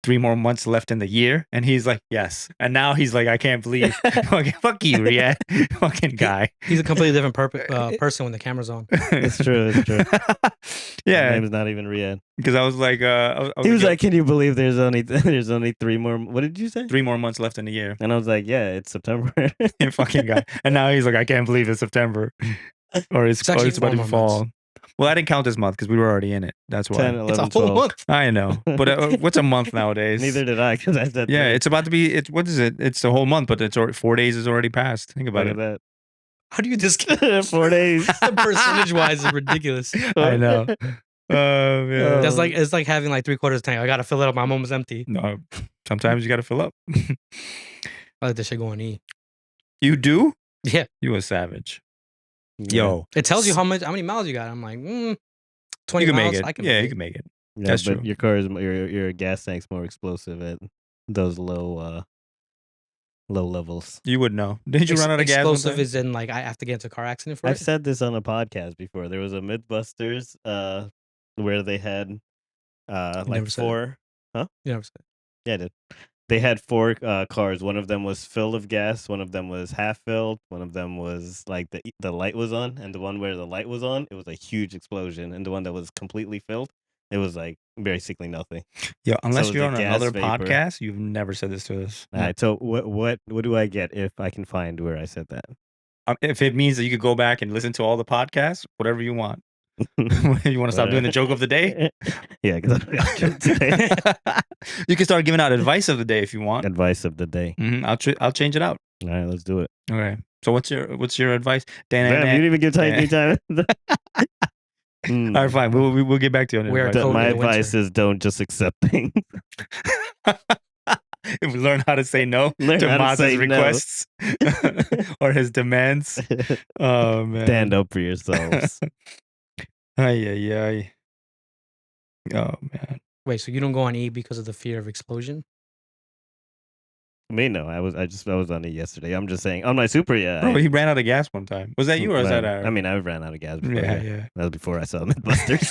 3 more months left in the year? And he's like, yes. And now he's like, I can't believe. Fuck you, Riyad. Fucking guy. He's a completely different person when the camera's on. It's true. It's true. Yeah. His name's not even Riyad. Because I was like, he was like, can you believe there's only 3 more? What did you say? 3 more months left in the year. And I was like, yeah, it's September. Fucking guy. And now he's like, I can't believe it's September. Or it's about to fall. Months. Well, I didn't count this month because we were already in it. That's why. 10, 11, it's a 12. whole month. I know. But what's a month nowadays? Neither did I because I said yeah, 3. it's about to be, what is it? It's the whole month, but it's already, 4 days is already passed. Think about it. How do you discount 4 days? Percentage-wise is ridiculous. I know. Yeah. That's like, it's like having like 3/4 tank. I got to fill it up. I'm almost empty. No, sometimes you got to fill up. I let this shit go on E. You do? Yeah. You a savage. Yeah. Yo. It tells you how many miles you got. I'm like, 20 you can miles. Make it. I can you can make it. Yeah, That's but true. Your car is your gas tank's more explosive at those low levels. You would know. Didn't you run out of gas? Explosive is in like I have to get into a car accident for it. I've said this on a podcast before. There was a Mythbusters where they had like 4. Huh? You never said. Yeah, I did. They had 4 cars. One of them was filled of gas. One of them was half filled. One of them was like the light was on, and the one where the light was on, it was a huge explosion. And the one that was completely filled, it was like basically nothing. Yeah, unless So you're on another vapor. podcast, you've never said this to us. All right. So what do I get if I can find where I said that? If it means that you could go back and listen to all the podcasts, whatever you want. You want to stop doing the joke of the day? Yeah, because I got joke today. You can start giving out advice of the day if you want. Advice of the day. Mm-hmm. I'll change it out. All right, let's do it. Okay. So what's your advice? Damn, you didn't even give time. All right, fine. We'll get back to you on it. My advice is don't just accept things. Learn how to say no to Maz's requests or his demands. Oh man. Stand up for yourselves. Ay. Oh man. Wait, so you don't go on E because of the fear of explosion? Me, no. I was on it yesterday. I'm just saying on my Super. Yeah, bro, he ran out of gas one time. Was that you or was that? I mean, I ran out of gas before. Yeah. That was before I saw Mythbusters.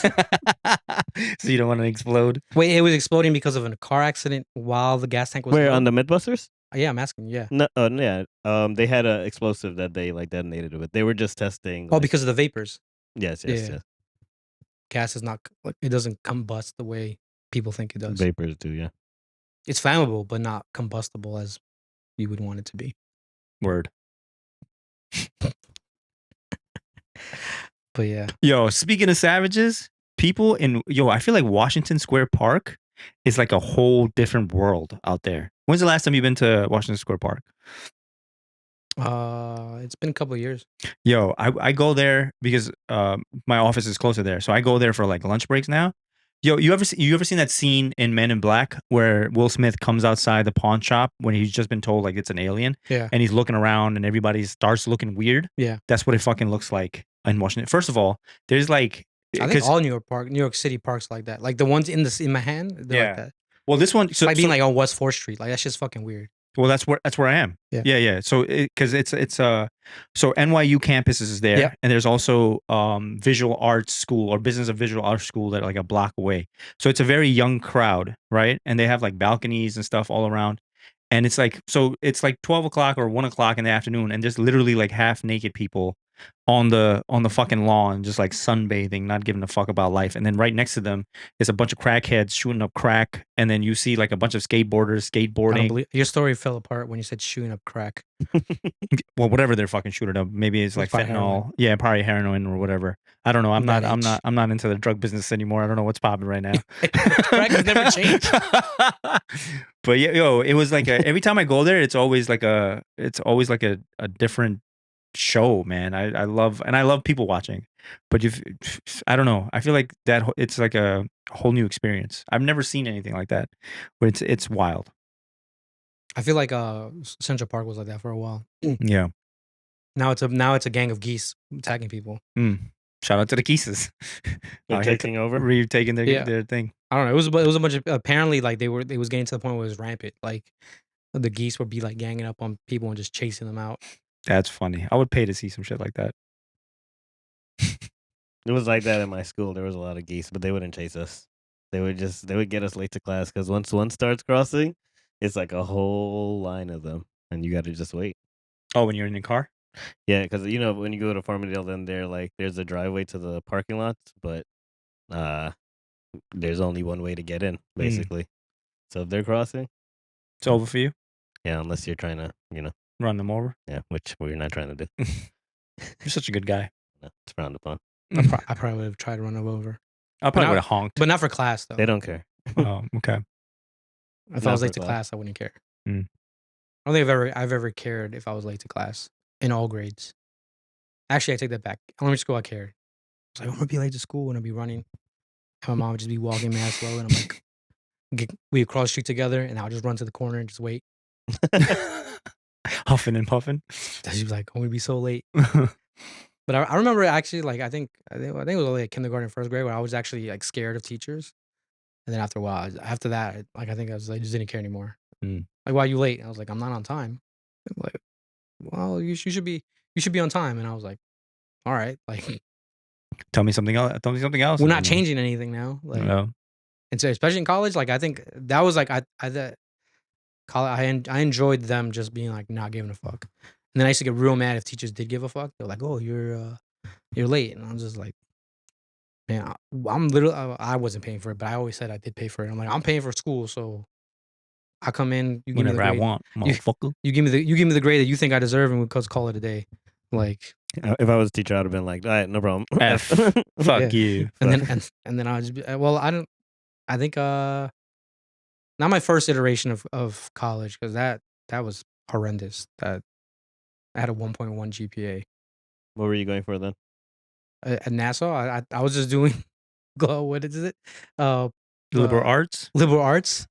So you don't want to explode? Wait, it was exploding because of a car accident while the gas tank was. Where on the Mythbusters? Yeah, I'm asking. Yeah. No, yeah. They had an explosive that they like detonated with. They were just testing. Oh, because of the vapors. Yes. Gas is not. It doesn't combust the way people think it does. Vapors do, yeah. It's flammable, but not combustible as you would want it to be. Word. But yeah. Yo, speaking of savages, people I feel like Washington Square Park is like a whole different world out there. When's the last time you've been to Washington Square Park? It's been a couple of years. Yo, I go there because my office is closer there, so I go there for like lunch breaks now. Yo, you ever seen that scene in Men in Black where Will Smith comes outside the pawn shop when he's just been told like it's an alien? Yeah. And he's looking around and everybody starts looking weird. Yeah. That's what it fucking looks like in Washington. First of all, there's like I think all New York City parks like that. Like the ones in my hand, they're like that. Well, this one being like on West 4th Street. Like that's just fucking weird. Well, that's where I am. Yeah. So because it's so NYU campus is there, and there's also visual arts school or business of visual arts school that like a block away. So it's a very young crowd, right? And they have like balconies and stuff all around. And it's like 12 o'clock or 1 o'clock in the afternoon, and there's literally like half naked people on the fucking lawn, just like sunbathing, not giving a fuck about life. And then right next to them is a bunch of crackheads shooting up crack. And then you see like a bunch of skateboarders skateboarding. I don't believe your story fell apart when you said shooting up crack. Well, whatever they're fucking shooting up. Maybe it's like fentanyl. Heroin. Yeah, probably heroin or whatever. I don't know. I'm not into the drug business anymore. I don't know what's popping right now. Crack has never changed. But yeah, yo, it was like every time I go there, it's always like a different show, man. I love people watching, but I don't know. I feel like that it's like a whole new experience. I've never seen anything like that, but it's wild. I feel like Central Park was like that for a while. Yeah. Now it's a gang of geese attacking people. Shout out to the geeses. They're taking over. Retaking their thing. I don't know. It was a bunch of apparently like it was getting to the point where it was rampant. Like the geese would be like ganging up on people and just chasing them out. That's funny. I would pay to see some shit like that. It was like that in my school. There was a lot of geese, but they wouldn't chase us. They would get us late to class because once one starts crossing, it's like a whole line of them, and you got to just wait. Oh, when you're in the car? Yeah, because when you go to Farmingdale, then there's a driveway to the parking lots, but there's only one way to get in, basically. So if they're crossing, It's over for you. yeah, unless you're trying to, Run them over. yeah, which we're not trying to do. You're such a good guy. No, it's frowned upon. I probably would have tried to run them over, I probably not- would have honked. but not for class though. They don't care. Oh, okay. If Not I was for late to class, I wouldn't care. Mm. I don't think I've ever cared if I was late to class in all grades. Actually, I take that back. Elementary school, I cared. I was like, I'm gonna be late to school and I'll be running. And my mom would just be walking mad slow, and I'm like, we cross the street together, and I'll just run to the corner and just wait. Huffing and puffing. She was like, I'm gonna be so late. But I remember actually, like, I think it was only like kindergarten, first grade, where I was actually like scared of teachers. And then after a while, after that, like, I think I just didn't care anymore. Mm. Like, why are you late? And I was like, I'm not on time. I'm like, well, you should be on time. And I was like, all right, like, Tell me something else. Tell me something else. we're not changing anything now. Like, No. and so especially in college, like, I think that was like I enjoyed them just being like not giving a fuck. And then I used to get real mad if teachers did give a fuck. They're like, oh, you're late, and I'm just like, man, I'm literally I wasn't paying for it, but I always said I did pay for it. I'm like, I'm paying for school, so I come in, you give me the Whenever I grade, want, motherfucker. you give me the grade that you think I deserve, and we'll call it a day. Like, If I was a teacher, I'd have been like, all right, no problem. F. Fuck you. and then I would just be, well, I think not my first iteration of college, because that was horrendous. That I had a 1.1 GPA. What were you going for then? At Nassau. I was just doing what is it? Liberal arts. Liberal arts.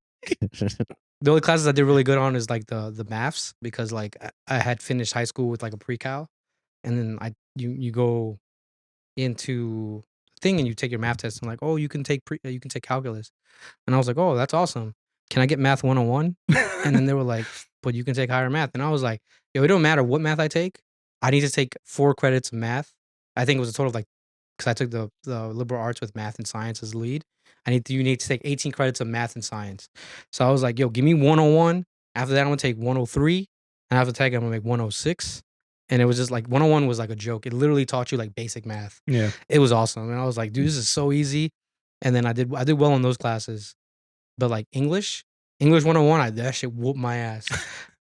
The only classes I did really good on is like the maths, because like I had finished high school with like a pre-cal, and then you go into thing and you take your math test, and like, oh, you can take calculus, and I was like, oh, that's awesome. Can I get math 101? And then they were like, but you can take higher math, and I was like, yo, it don't matter what math I take. I need to take 4 credits of math. I think it was a total of like, because I took the liberal arts with math and science as lead. You need to take 18 credits of math and science. So I was like, yo, give me 101. After that, I'm gonna take 103. And after that, I'm gonna make 106. And it was just like 101 was like a joke. It literally taught you like basic math. Yeah. It was awesome. And I was like, dude, this is so easy. And then I did well in those classes. But like English 101, that shit whooped my ass.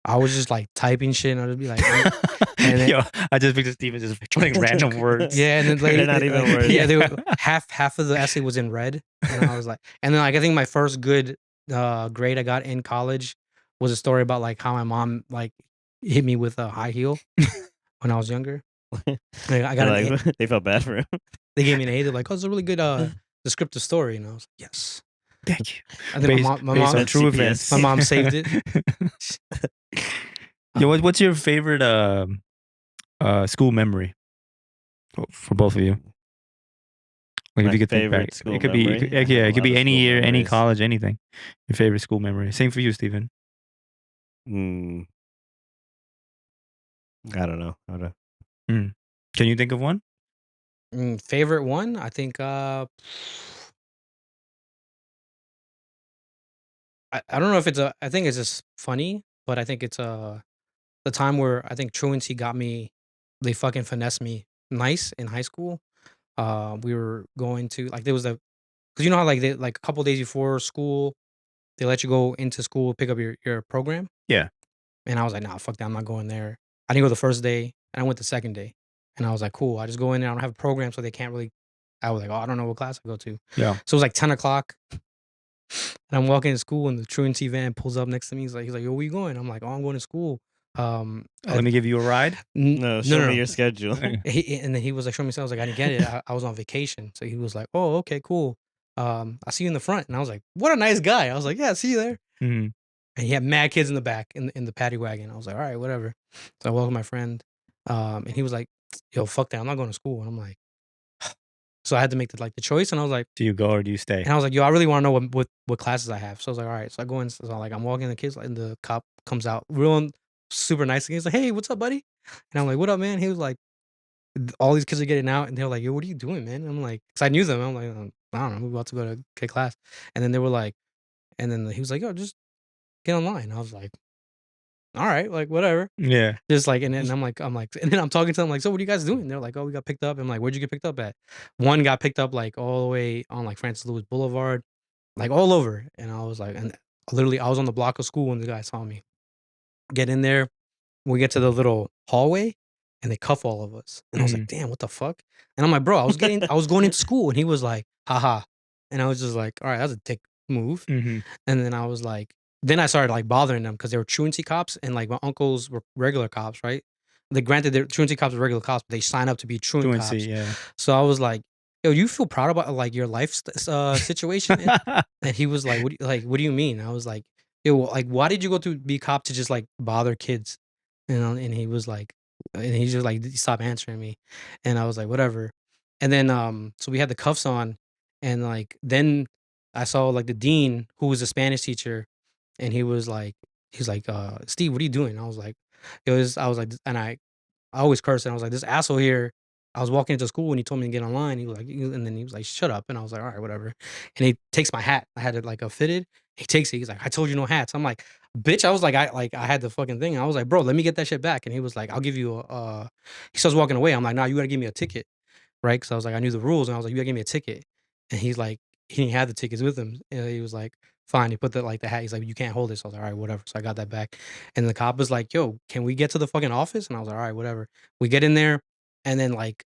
I was just like typing shit, and I'd just be like, and then, Yo, I just picture Steven just putting random words. yeah, and then like, They're not even words. Yeah, half of the essay was in red, and I was like, and then like I think my first good grade I got in college was a story about like how my mom like hit me with a high heel when I was younger. Like, I got an A. They felt bad for him. They gave me an A. They're like, oh, it's a really good descriptive story, and I was like, yes. Thank you. I think my mom on true events. My mom saved it. Yo, what's your favorite school memory for both of you? Like, My if you could think favorite back, school it could be, memory? it could be any school year, any memories. college, anything. Your favorite school memory. Same for you, Steven. I don't know. Can you think of one? Favorite one? I think I don't know if it's I think it's just funny, but I think it's the time where I think truancy got me. They fucking finessed me nice in high school. We were going to like, there was because you know how like a couple days before school they let you go into school pick up your program. Yeah. And I was like, nah, fuck that, I'm not going there. I didn't go the first day, and I went the second day, and I was like, cool, I just go in there. I don't have a program, so they can't really. I was like, oh, I don't know what class I go to. Yeah. So it was like 10 o'clock. And I'm walking to school, and the truancy van pulls up next to me. He's like, yo, where you going? I'm like, oh, I'm going to school. Let me give you a ride. No, show me your schedule. And then he was like, show me something. I was like, I didn't get it. I was on vacation. So he was like, oh, okay, cool. I'll see you in the front. And I was like, what a nice guy. I was like, yeah, see you there. Mm-hmm. And he had mad kids in the back in the paddy wagon. I was like, all right, whatever. So I welcomed my friend. And he was like, yo, fuck that, I'm not going to school. And I'm like, so I had to make the choice, and I was like, do you go or do you stay? And I was like, yo, I really want to know what classes I have. So I was like, all right. So I go in. So like, I'm walking, the kids, and the cop comes out, real super nice. He's like, hey, what's up, buddy? And I'm like, what up, man? He was like, all these kids are getting out, and they're like, yo, what are you doing, man? And I'm like, because I knew them. I'm like, I don't know, we're about to go to class. And then they were like, and then he was like, yo, just get online. I was like, all right, like whatever. Yeah. Just like, and then I'm like, and then I'm talking to them like, so what are you guys doing? They're like, oh, we got picked up. I'm like, where'd you get picked up at? One got picked up like all the way on like Francis Lewis Boulevard, like all over. And I was like, and literally I was on the block of school when the guy saw me. Get in there, we get to the little hallway, and they cuff all of us. And I was like, damn, what the fuck? And I'm like, bro, I was going into school, and he was like, haha. And I was just like, all right, that's a dick move. Mm-hmm. And then I was like, then I started like bothering them because they were truancy cops, and like my uncles were regular cops, right? Like, granted, they're truancy cops are regular cops, but they sign up to be truant cops. Yeah. So I was like, yo, you feel proud about like your life situation? And he was like, what do you mean? I was like, yo, like, why did you go to be a cop to just like bother kids? You know? And he was like, and he just like stopped answering me, and I was like, whatever. And then so we had the cuffs on, and like then I saw like the dean, who was a Spanish teacher, and he's like, Steve, what are you doing? I was like, and I always curse, and I was like, this asshole here. I was walking into school and he told me to get online. He was like, and then he was like, shut up. And I was like, all right, whatever. And he takes my hat. I had it like a fitted. He takes it. He's like, I told you no hats. I'm like, bitch. I was like, I had the fucking thing. I was like, bro, let me get that shit back. And he was like, I'll give you he starts walking away. I'm like, nah, you gotta give me a ticket, right? Because I was like, I knew the rules, and I was like, you gotta give me a ticket. And he's like, he didn't have the tickets with him. And he was like, fine. He put the hat. He's like, you can't hold it. So I was like, all right, whatever. So I got that back. And the cop was like, yo, can we get to the fucking office? And I was like, all right, whatever. We get in there, and then like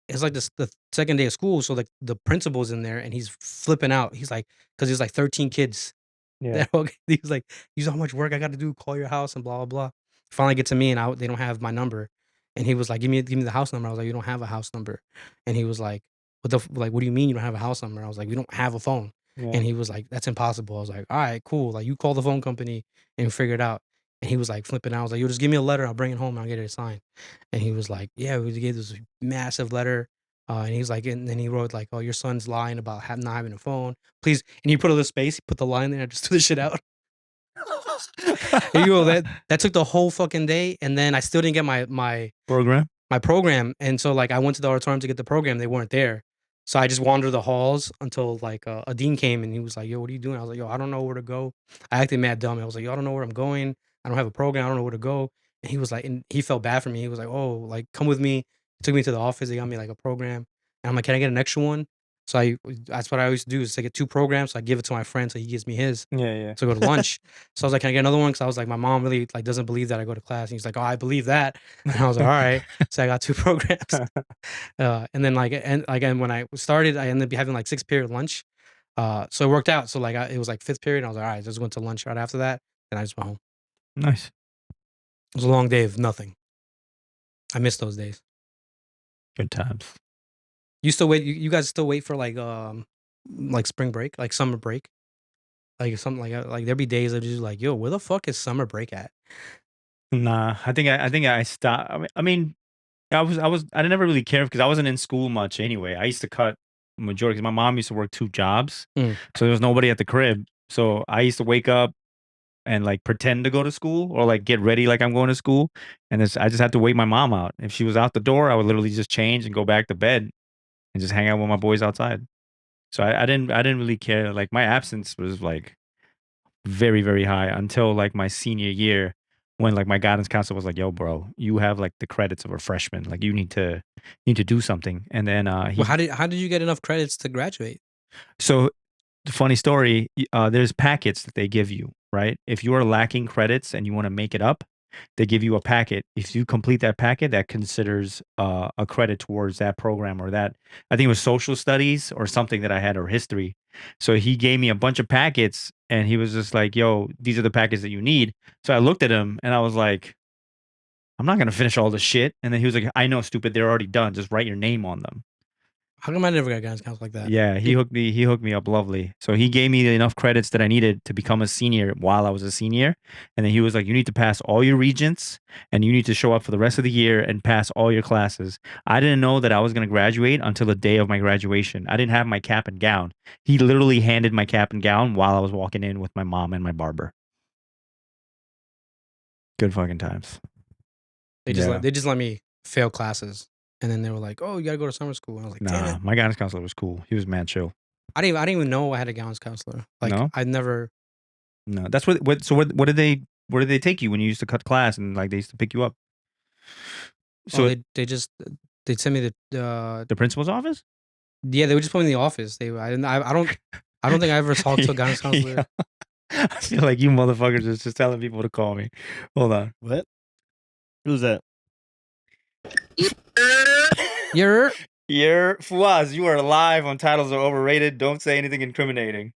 it's like the second day of school, so like the principal's in there, and he's flipping out. He's like, because there's like 13 kids. Yeah. He was like, you know how much work I got to do, call your house and blah blah blah. Finally get to me, and they don't have my number, and he was like, give me the house number. I was like, you don't have a house number. And he was like, what do you mean you don't have a house number? I was like, we don't have a phone. Yeah. And he was like, that's impossible. I was like, all right, cool. Like, you call the phone company and figure it out. And he was like flipping out. I was like, yo, just give me a letter. I'll bring it home and I'll get it signed. And he was like, yeah, we gave this massive letter. And he's like, and then he wrote like, oh, your son's lying about not having a phone. Please. And he put a little space, he put the line there, I just threw the shit out. And that took the whole fucking day. And then I still didn't get my program. And so like I went to the auditorium to get the program. They weren't there. So I just wandered the halls until like a dean came, and he was like, yo, what are you doing? I was like, yo, I don't know where to go. I acted mad dumb. I was like, yo, I don't know where I'm going. I don't have a program. I don't know where to go. And he was like, and he felt bad for me. He was like, oh, like come with me. He took me to the office. They got me like a program. And I'm like, can I get an extra one? So that's what I always do, is to get 2 programs. So I give it to my friend, so he gives me his. Yeah. So I go to lunch. So I was like, can I get another one? Because I was like, my mom really like doesn't believe that I go to class. And he's like, oh, I believe that. And I was like, all right. So I got 2 programs. And then and when I started, I ended up having like 6-period lunch. So it worked out. So like it was like 5th period. And I was like, all right, just went to lunch right after that. And I just went home. Nice. It was a long day of nothing. I miss those days. Good times. You still wait? You guys still wait for like spring break, like summer break, like something like there'd be days of just like, yo, where the fuck is summer break at? Nah, I think I stopped. I mean, I never really cared because I wasn't in school much anyway. I used to cut majority because my mom used to work 2 jobs, so there was nobody at the crib. So I used to wake up and like pretend to go to school or like get ready like I'm going to school, and I just had to wait my mom out. If she was out the door, I would literally just change and go back to bed and just hang out with my boys outside. So I didn't really care. Like my absence was like very, very high until like my senior year, when like my guidance counselor was like, yo, bro, you have like the credits of a freshman. Like you need to do something. And then Well, how did you get enough credits to graduate? So the funny story, there's packets that they give you, right? If you are lacking credits and you want to make it up, they give you a packet. If you complete that packet, that considers a credit towards that program or that. I think it was social studies or something that I had, or history. So he gave me a bunch of packets, and he was just like, yo, these are the packets that you need. So I looked at him and I was like, I'm not going to finish all this shit. And then he was like, I know, stupid. They're already done. Just write your name on them. How come I never got guidance counselor like that? Yeah, he hooked me up lovely. So he gave me enough credits that I needed to become a senior while I was a senior. And then he was like, you need to pass all your regents and you need to show up for the rest of the year and pass all your classes. I didn't know that I was going to graduate until the day of my graduation. I didn't have my cap and gown. He literally handed my cap and gown while I was walking in with my mom and my barber. Good fucking times. They just let me fail classes. And then they were like, oh, you got to go to summer school. And I was like, damn it. My guidance counselor was cool. He was mad chill. I didn't even know I had a guidance counselor. Like No? I never. No, that's what. So what did they? Where did they take you when you used to cut class and like they used to pick you up? So they just they'd send me the principal's office. Yeah, they would just put me in the office. I don't think I ever talked to a guidance counselor. Yeah. I feel like you motherfuckers are just telling people to call me. Hold on. What? Who's that? You're Fuaz, you are live on Titles Are Overrated. Don't say anything incriminating.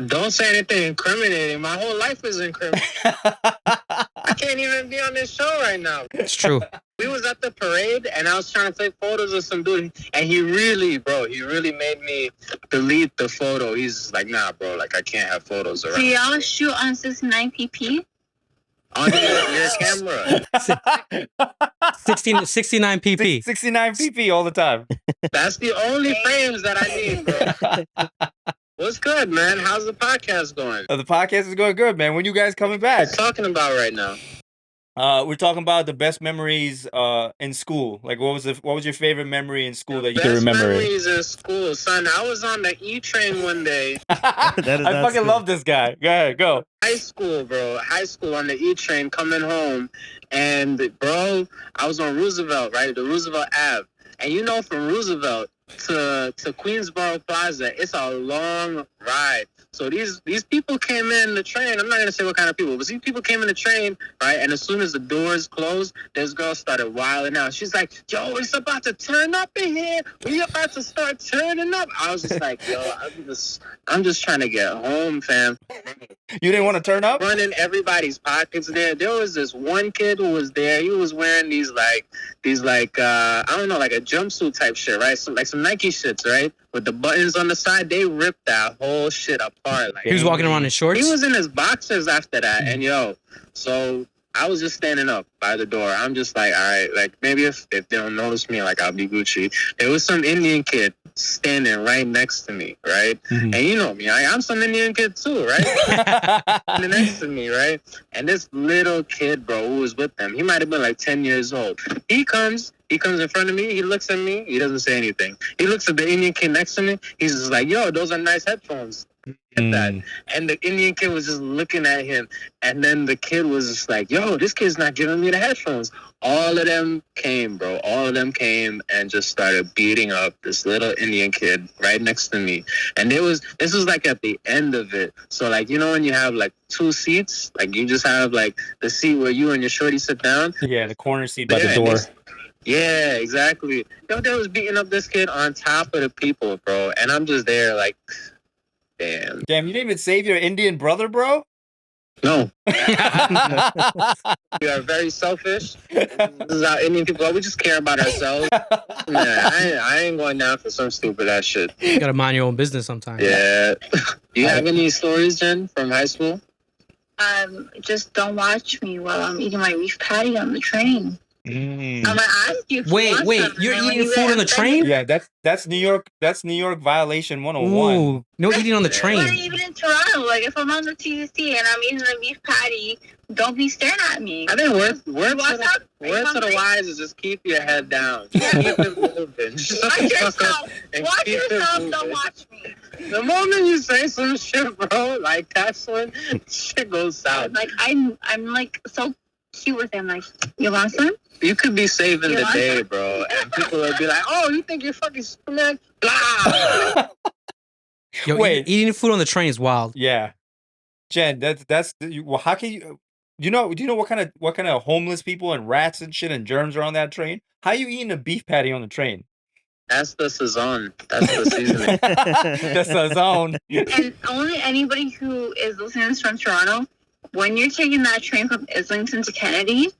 Don't say anything incriminating. My whole life is incriminating. I can't even be on this show right now. It's true. We was at the parade, and I was trying to take photos of some dude, and he really made me delete the photo. He's like, nah, bro, like, I can't have photos around. Do y'all shoot on 69pp? On your camera. 69 pp. 69 pp all the time. That's the only frames that I need, bro. What's good, man? How's the podcast going? The podcast is going good, man. When you guys coming back? What are you talking about right now? We're talking about the best memories in school. Like, what was your favorite memory in school that you can remember? Best memories in school, son. I was on the E train one day. I fucking love this guy. Go ahead, go. High school, bro. High school on the E train coming home, and bro, I was on Roosevelt, right? The Roosevelt Ave, and you know, from Roosevelt to Queensboro Plaza, it's a long ride. So these people came in the train. I'm not going to say what kind of people, but these people came in the train, right? And as soon as the doors closed, this girl started wilding out. She's like, yo, it's about to turn up in here. We about to start turning up. I was just like, yo, I'm just trying to get home, fam. You didn't want to turn up? Running everybody's pockets there. There was this one kid who was there. He was wearing these I don't know, like a jumpsuit type shit, right? So, like some Nike shits, right? With the buttons on the side. They ripped that whole shit apart. Like, he was walking around in shorts? He was in his boxers after that. And so I was just standing up by the door. I'm just like, all right, like maybe if they don't notice me, like I'll be Gucci. There was some Indian kid standing right next to me, right? Mm-hmm. And you know me, I'm some Indian kid too, right? Standing next to me, right? And this little kid, bro, who was with them, he might have been like 10 years old. He comes in front of me. He looks at me. He doesn't say anything. He looks at the Indian kid next to me. He's just like, yo, those are nice headphones. Get that. And the Indian kid was just looking at him. And then the kid was just like, yo, this kid's not giving me the headphones. All of them came, bro. All of them came and just started beating up this little Indian kid right next to me. And this was like at the end of it. So like, you know, when you have like two seats, like you just have like the seat where you and your shorty sit down. Yeah, the corner seat by the door. Yeah, exactly. Yo, they was beating up this kid on top of the people, bro. And I'm just there like, damn. Damn, you didn't even save your Indian brother, bro? No. We are very selfish. This is how Indian people are. We just care about ourselves. Man, I ain't going down for some stupid ass shit. You gotta mind your own business sometimes. Yeah. Do you have any stories, Jen, from high school? Just don't watch me while I'm eating my beef patty on the train. I'm gonna ask you. Wait, you're eating food on the train? Yeah, that's New York. That's New York violation 101. Ooh, no eating on the train. But even in Toronto, like if I'm on the TTC and I'm eating a beef patty, don't be staring at me. I think word to the wise is just keep your head down. Keep it moving. Watch yourself. Watch yourself. Don't watch me. The moment you say some shit, bro, like that's when shit goes south. Like I'm like so cute with him. Like, you want some? You could be saving the day, bro, and people will be like, "Oh, you think you're fucking Superman?" Blah. Yo, wait, eating food on the train is wild. Yeah, Jen, that's well. How can you? Do you know what kind of homeless people and rats and shit and germs are on that train? How are you eating a beef patty on the train? That's the saison. That's the seasoning. The saison. And only anybody who is listening from Toronto, when you're taking that train from Islington to Kennedy,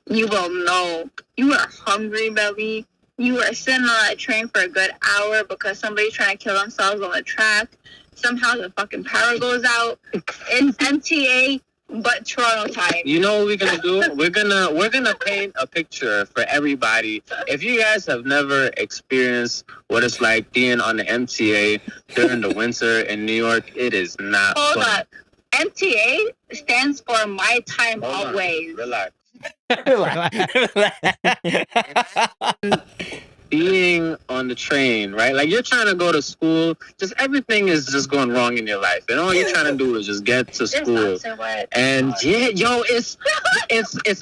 you will know you are hungry, belly. You are sitting on that train for a good hour because somebody's trying to kill themselves on the track. Somehow the fucking power goes out. It's MTA, but Toronto time. You know what we're gonna do? We're gonna paint a picture for everybody. If you guys have never experienced what it's like being on the MTA during the winter in New York, it is not Hold fun. up. MTA stands for My Time Always. Relax. being on the train, right? Like you're trying to go to school, just everything is just going wrong in your life, and all you're trying to do is just get to school. And it's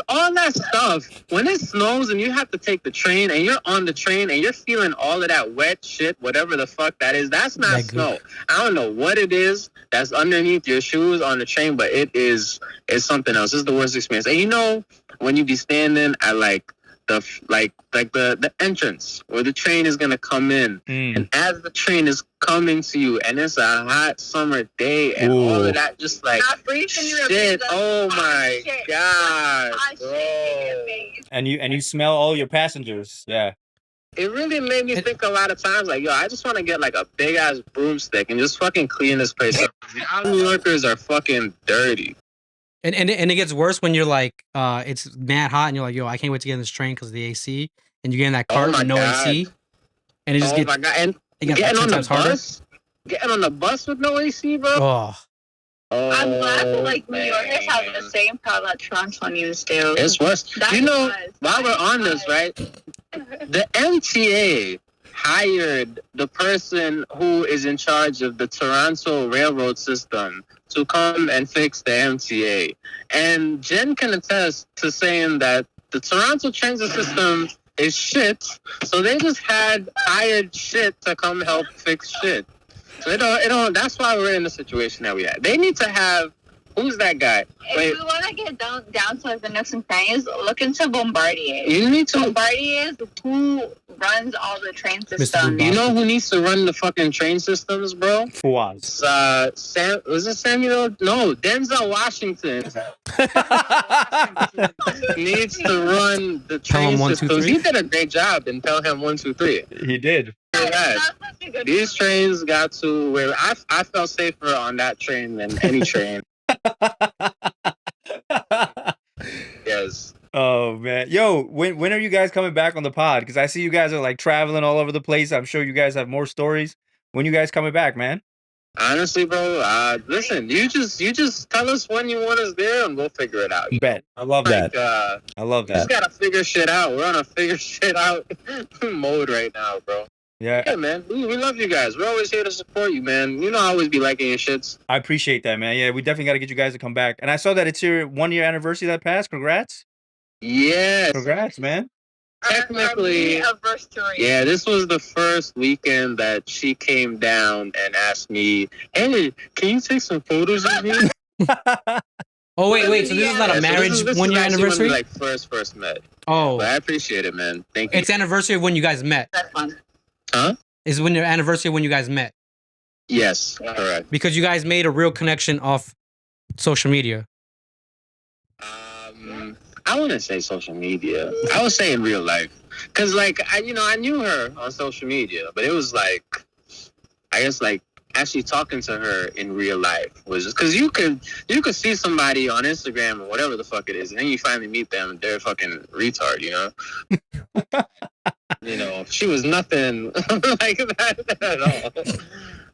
all that stuff. When it snows and you have to take the train, and you're on the train and you're feeling all of that wet shit, whatever the fuck that is, that's not snow. I don't know what it is that's underneath your shoes on the train, but it's something else. It's the worst experience. And you know, when you be standing at like the entrance where the train is gonna come in, and as the train is coming to you, and it's a hot summer day, and all of that just like shit. Oh my god, bro! And you smell all your passengers. Yeah. It really made me think a lot of times, like, yo, I just want to get like a big ass broomstick and just fucking clean this place up. New Yorkers are fucking dirty. And it gets worse when you're like, it's mad hot, and you're like, yo, I can't wait to get in this train because of the AC, and you get in that car with no AC, and it just gets. Oh my god! And getting on the bus, getting on the bus with no AC, bro. Oh, I'm glad that like New Yorkers have the same problem that Torontonians do. It's worse. While we're on this, right? The MTA hired the person who is in charge of the Toronto railroad system to come and fix the MTA. And Jen can attest to saying that the Toronto transit system is shit, so they just hired shit to come help fix shit. So it don't. That's why we're in the situation that we had. They need to have. Who's that guy? If we want to get down to like the nooks and crannies, look into Bombardier. You need to. Bombardier is who runs all the train systems. You know who needs to run the fucking train systems, bro? Fawaz. Was it Samuel? No, Denzel Washington needs to run the train systems. He did a great job in Tell Him 1, 2, 3. He did. These trains got to where I felt safer on that train than any train. Yes. Oh man, yo, when are you guys coming back on the pod? Because I see you guys are like traveling all over the place. I'm sure you guys have more stories. When you guys coming back, man? Honestly, bro, listen, you just tell us when you want us there, and we'll figure it out. Bet. I love that. I love that. We just gotta figure shit out. We're on a figure shit out mode right now, bro. Yeah, man. We love you guys. We're always here to support you, man. You know, I always be liking your shits. I appreciate that, man. Yeah, we definitely got to get you guys to come back. And I saw that it's your 1 year anniversary that passed. Congrats. Yes. Congrats, man. Technically, yeah, this was the first weekend that she came down and asked me, hey, can you take some photos of me? Oh, wait. So this is not a marriage 1 year anniversary? When we, like, first met. Oh. But I appreciate it, man. Thank you. It's anniversary of when you guys met. That's fun. Huh? Is when your anniversary when you guys met. Yes, correct. Because you guys made a real connection off social media. I wouldn't say social media. I would say in real life. Cause like I knew her on social media, but it was like, I guess like actually talking to her in real life was just because you could see somebody on Instagram or whatever the fuck it is, and then you finally meet them and they're a fucking retard, you know. You know, she was nothing like that at all.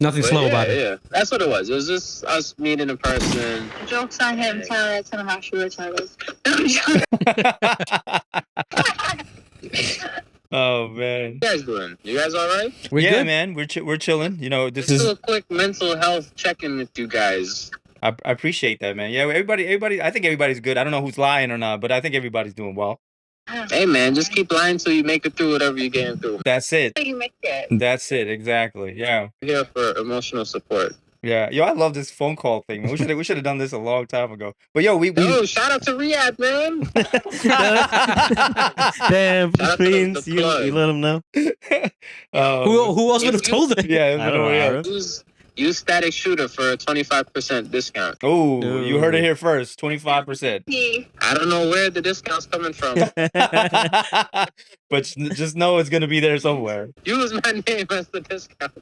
Nothing slow about it. Yeah, that's what it was. It was just us meeting in person. Joke's on him. Tell him how she retarded. Oh man, what you guys doing? You guys all right? We're good, man. We're chilling. You know, this is a quick mental health check-in with you guys. I appreciate that, man. Yeah, everybody. I think everybody's good. I don't know who's lying or not, but I think everybody's doing well. Hey, man, just keep lying till you make it through whatever you're getting through. That's it. You make it. That's it. Exactly. Yeah. We're here for emotional support. Yeah. Yo, I love this phone call thing. We should have done this a long time ago. But yo, shout out to Riyad, man. Damn, Prince, you let him know. Who else would have told him? Yeah, I don't know. Use Static Shooter for a 25% discount. Oh, you heard it here first. 25%. I don't know where the discount's coming from. But just know it's going to be there somewhere. Use my name as the discount.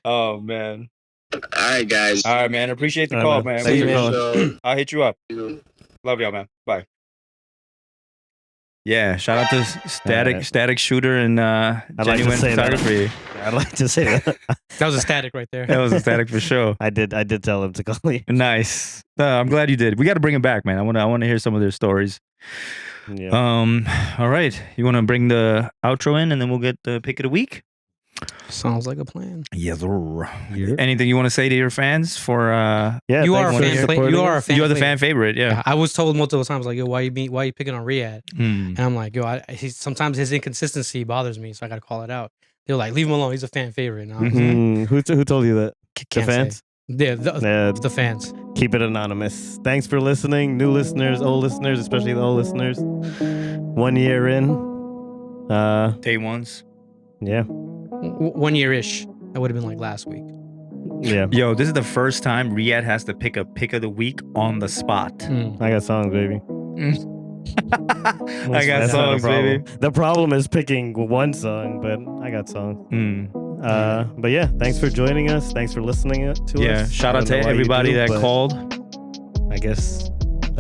Oh, man. All right, guys. All right, man. Appreciate the call, man. I'll hit you up. Love y'all, man. Bye. Yeah, shout out to Static Shooter and Genuine Photography. I'd like to say that. That was a static right there. That was a static for sure. I did tell him to call you. Nice. I'm glad you did. We got to bring him back, man. I want to hear some of their stories. Yeah. All right. You want to bring the outro in, and then we'll get the pick of the week. Sounds like a plan. Yes, sir. Anything you want to say to your fans for? Yeah, You are a thanks for fan. supporting You are a us. fan. You're the favorite. fan favorite. Yeah. I was told multiple times, like, yo, why you picking on Riyad? Mm. And I'm like, yo, sometimes his inconsistency bothers me, so I gotta call it out. They're like, leave him alone. He's a fan favorite. And I was like, Who told you that? The can't fans? say. Yeah, the fans. Keep it anonymous. Thanks for listening, new listeners, old listeners, especially the old listeners. 1 year in. Day ones. Yeah. 1 year-ish. That would have been like last week. Yeah. Yo, this is the first time Riyad has to pick a pick of the week on the spot. I got songs, baby. I got songs, baby. The problem is picking one song, but I got songs. But yeah, thanks for joining us. Thanks for listening to us. Yeah, shout out to everybody that called. I guess.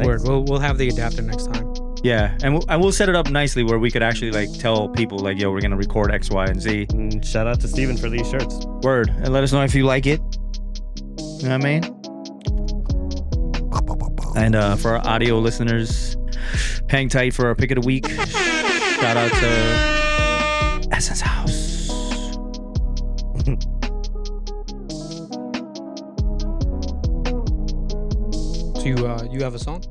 Word. We'll have the adapter next time. Yeah, and we'll set it up nicely where we could actually like tell people like, yo, we're gonna record X, Y, and Z. And shout out to Steven for these shirts. Word, and let us know if you like it. You know what I mean? And for our audio listeners, hang tight for our pick of the week. Shout out to Essence House. So you have a song?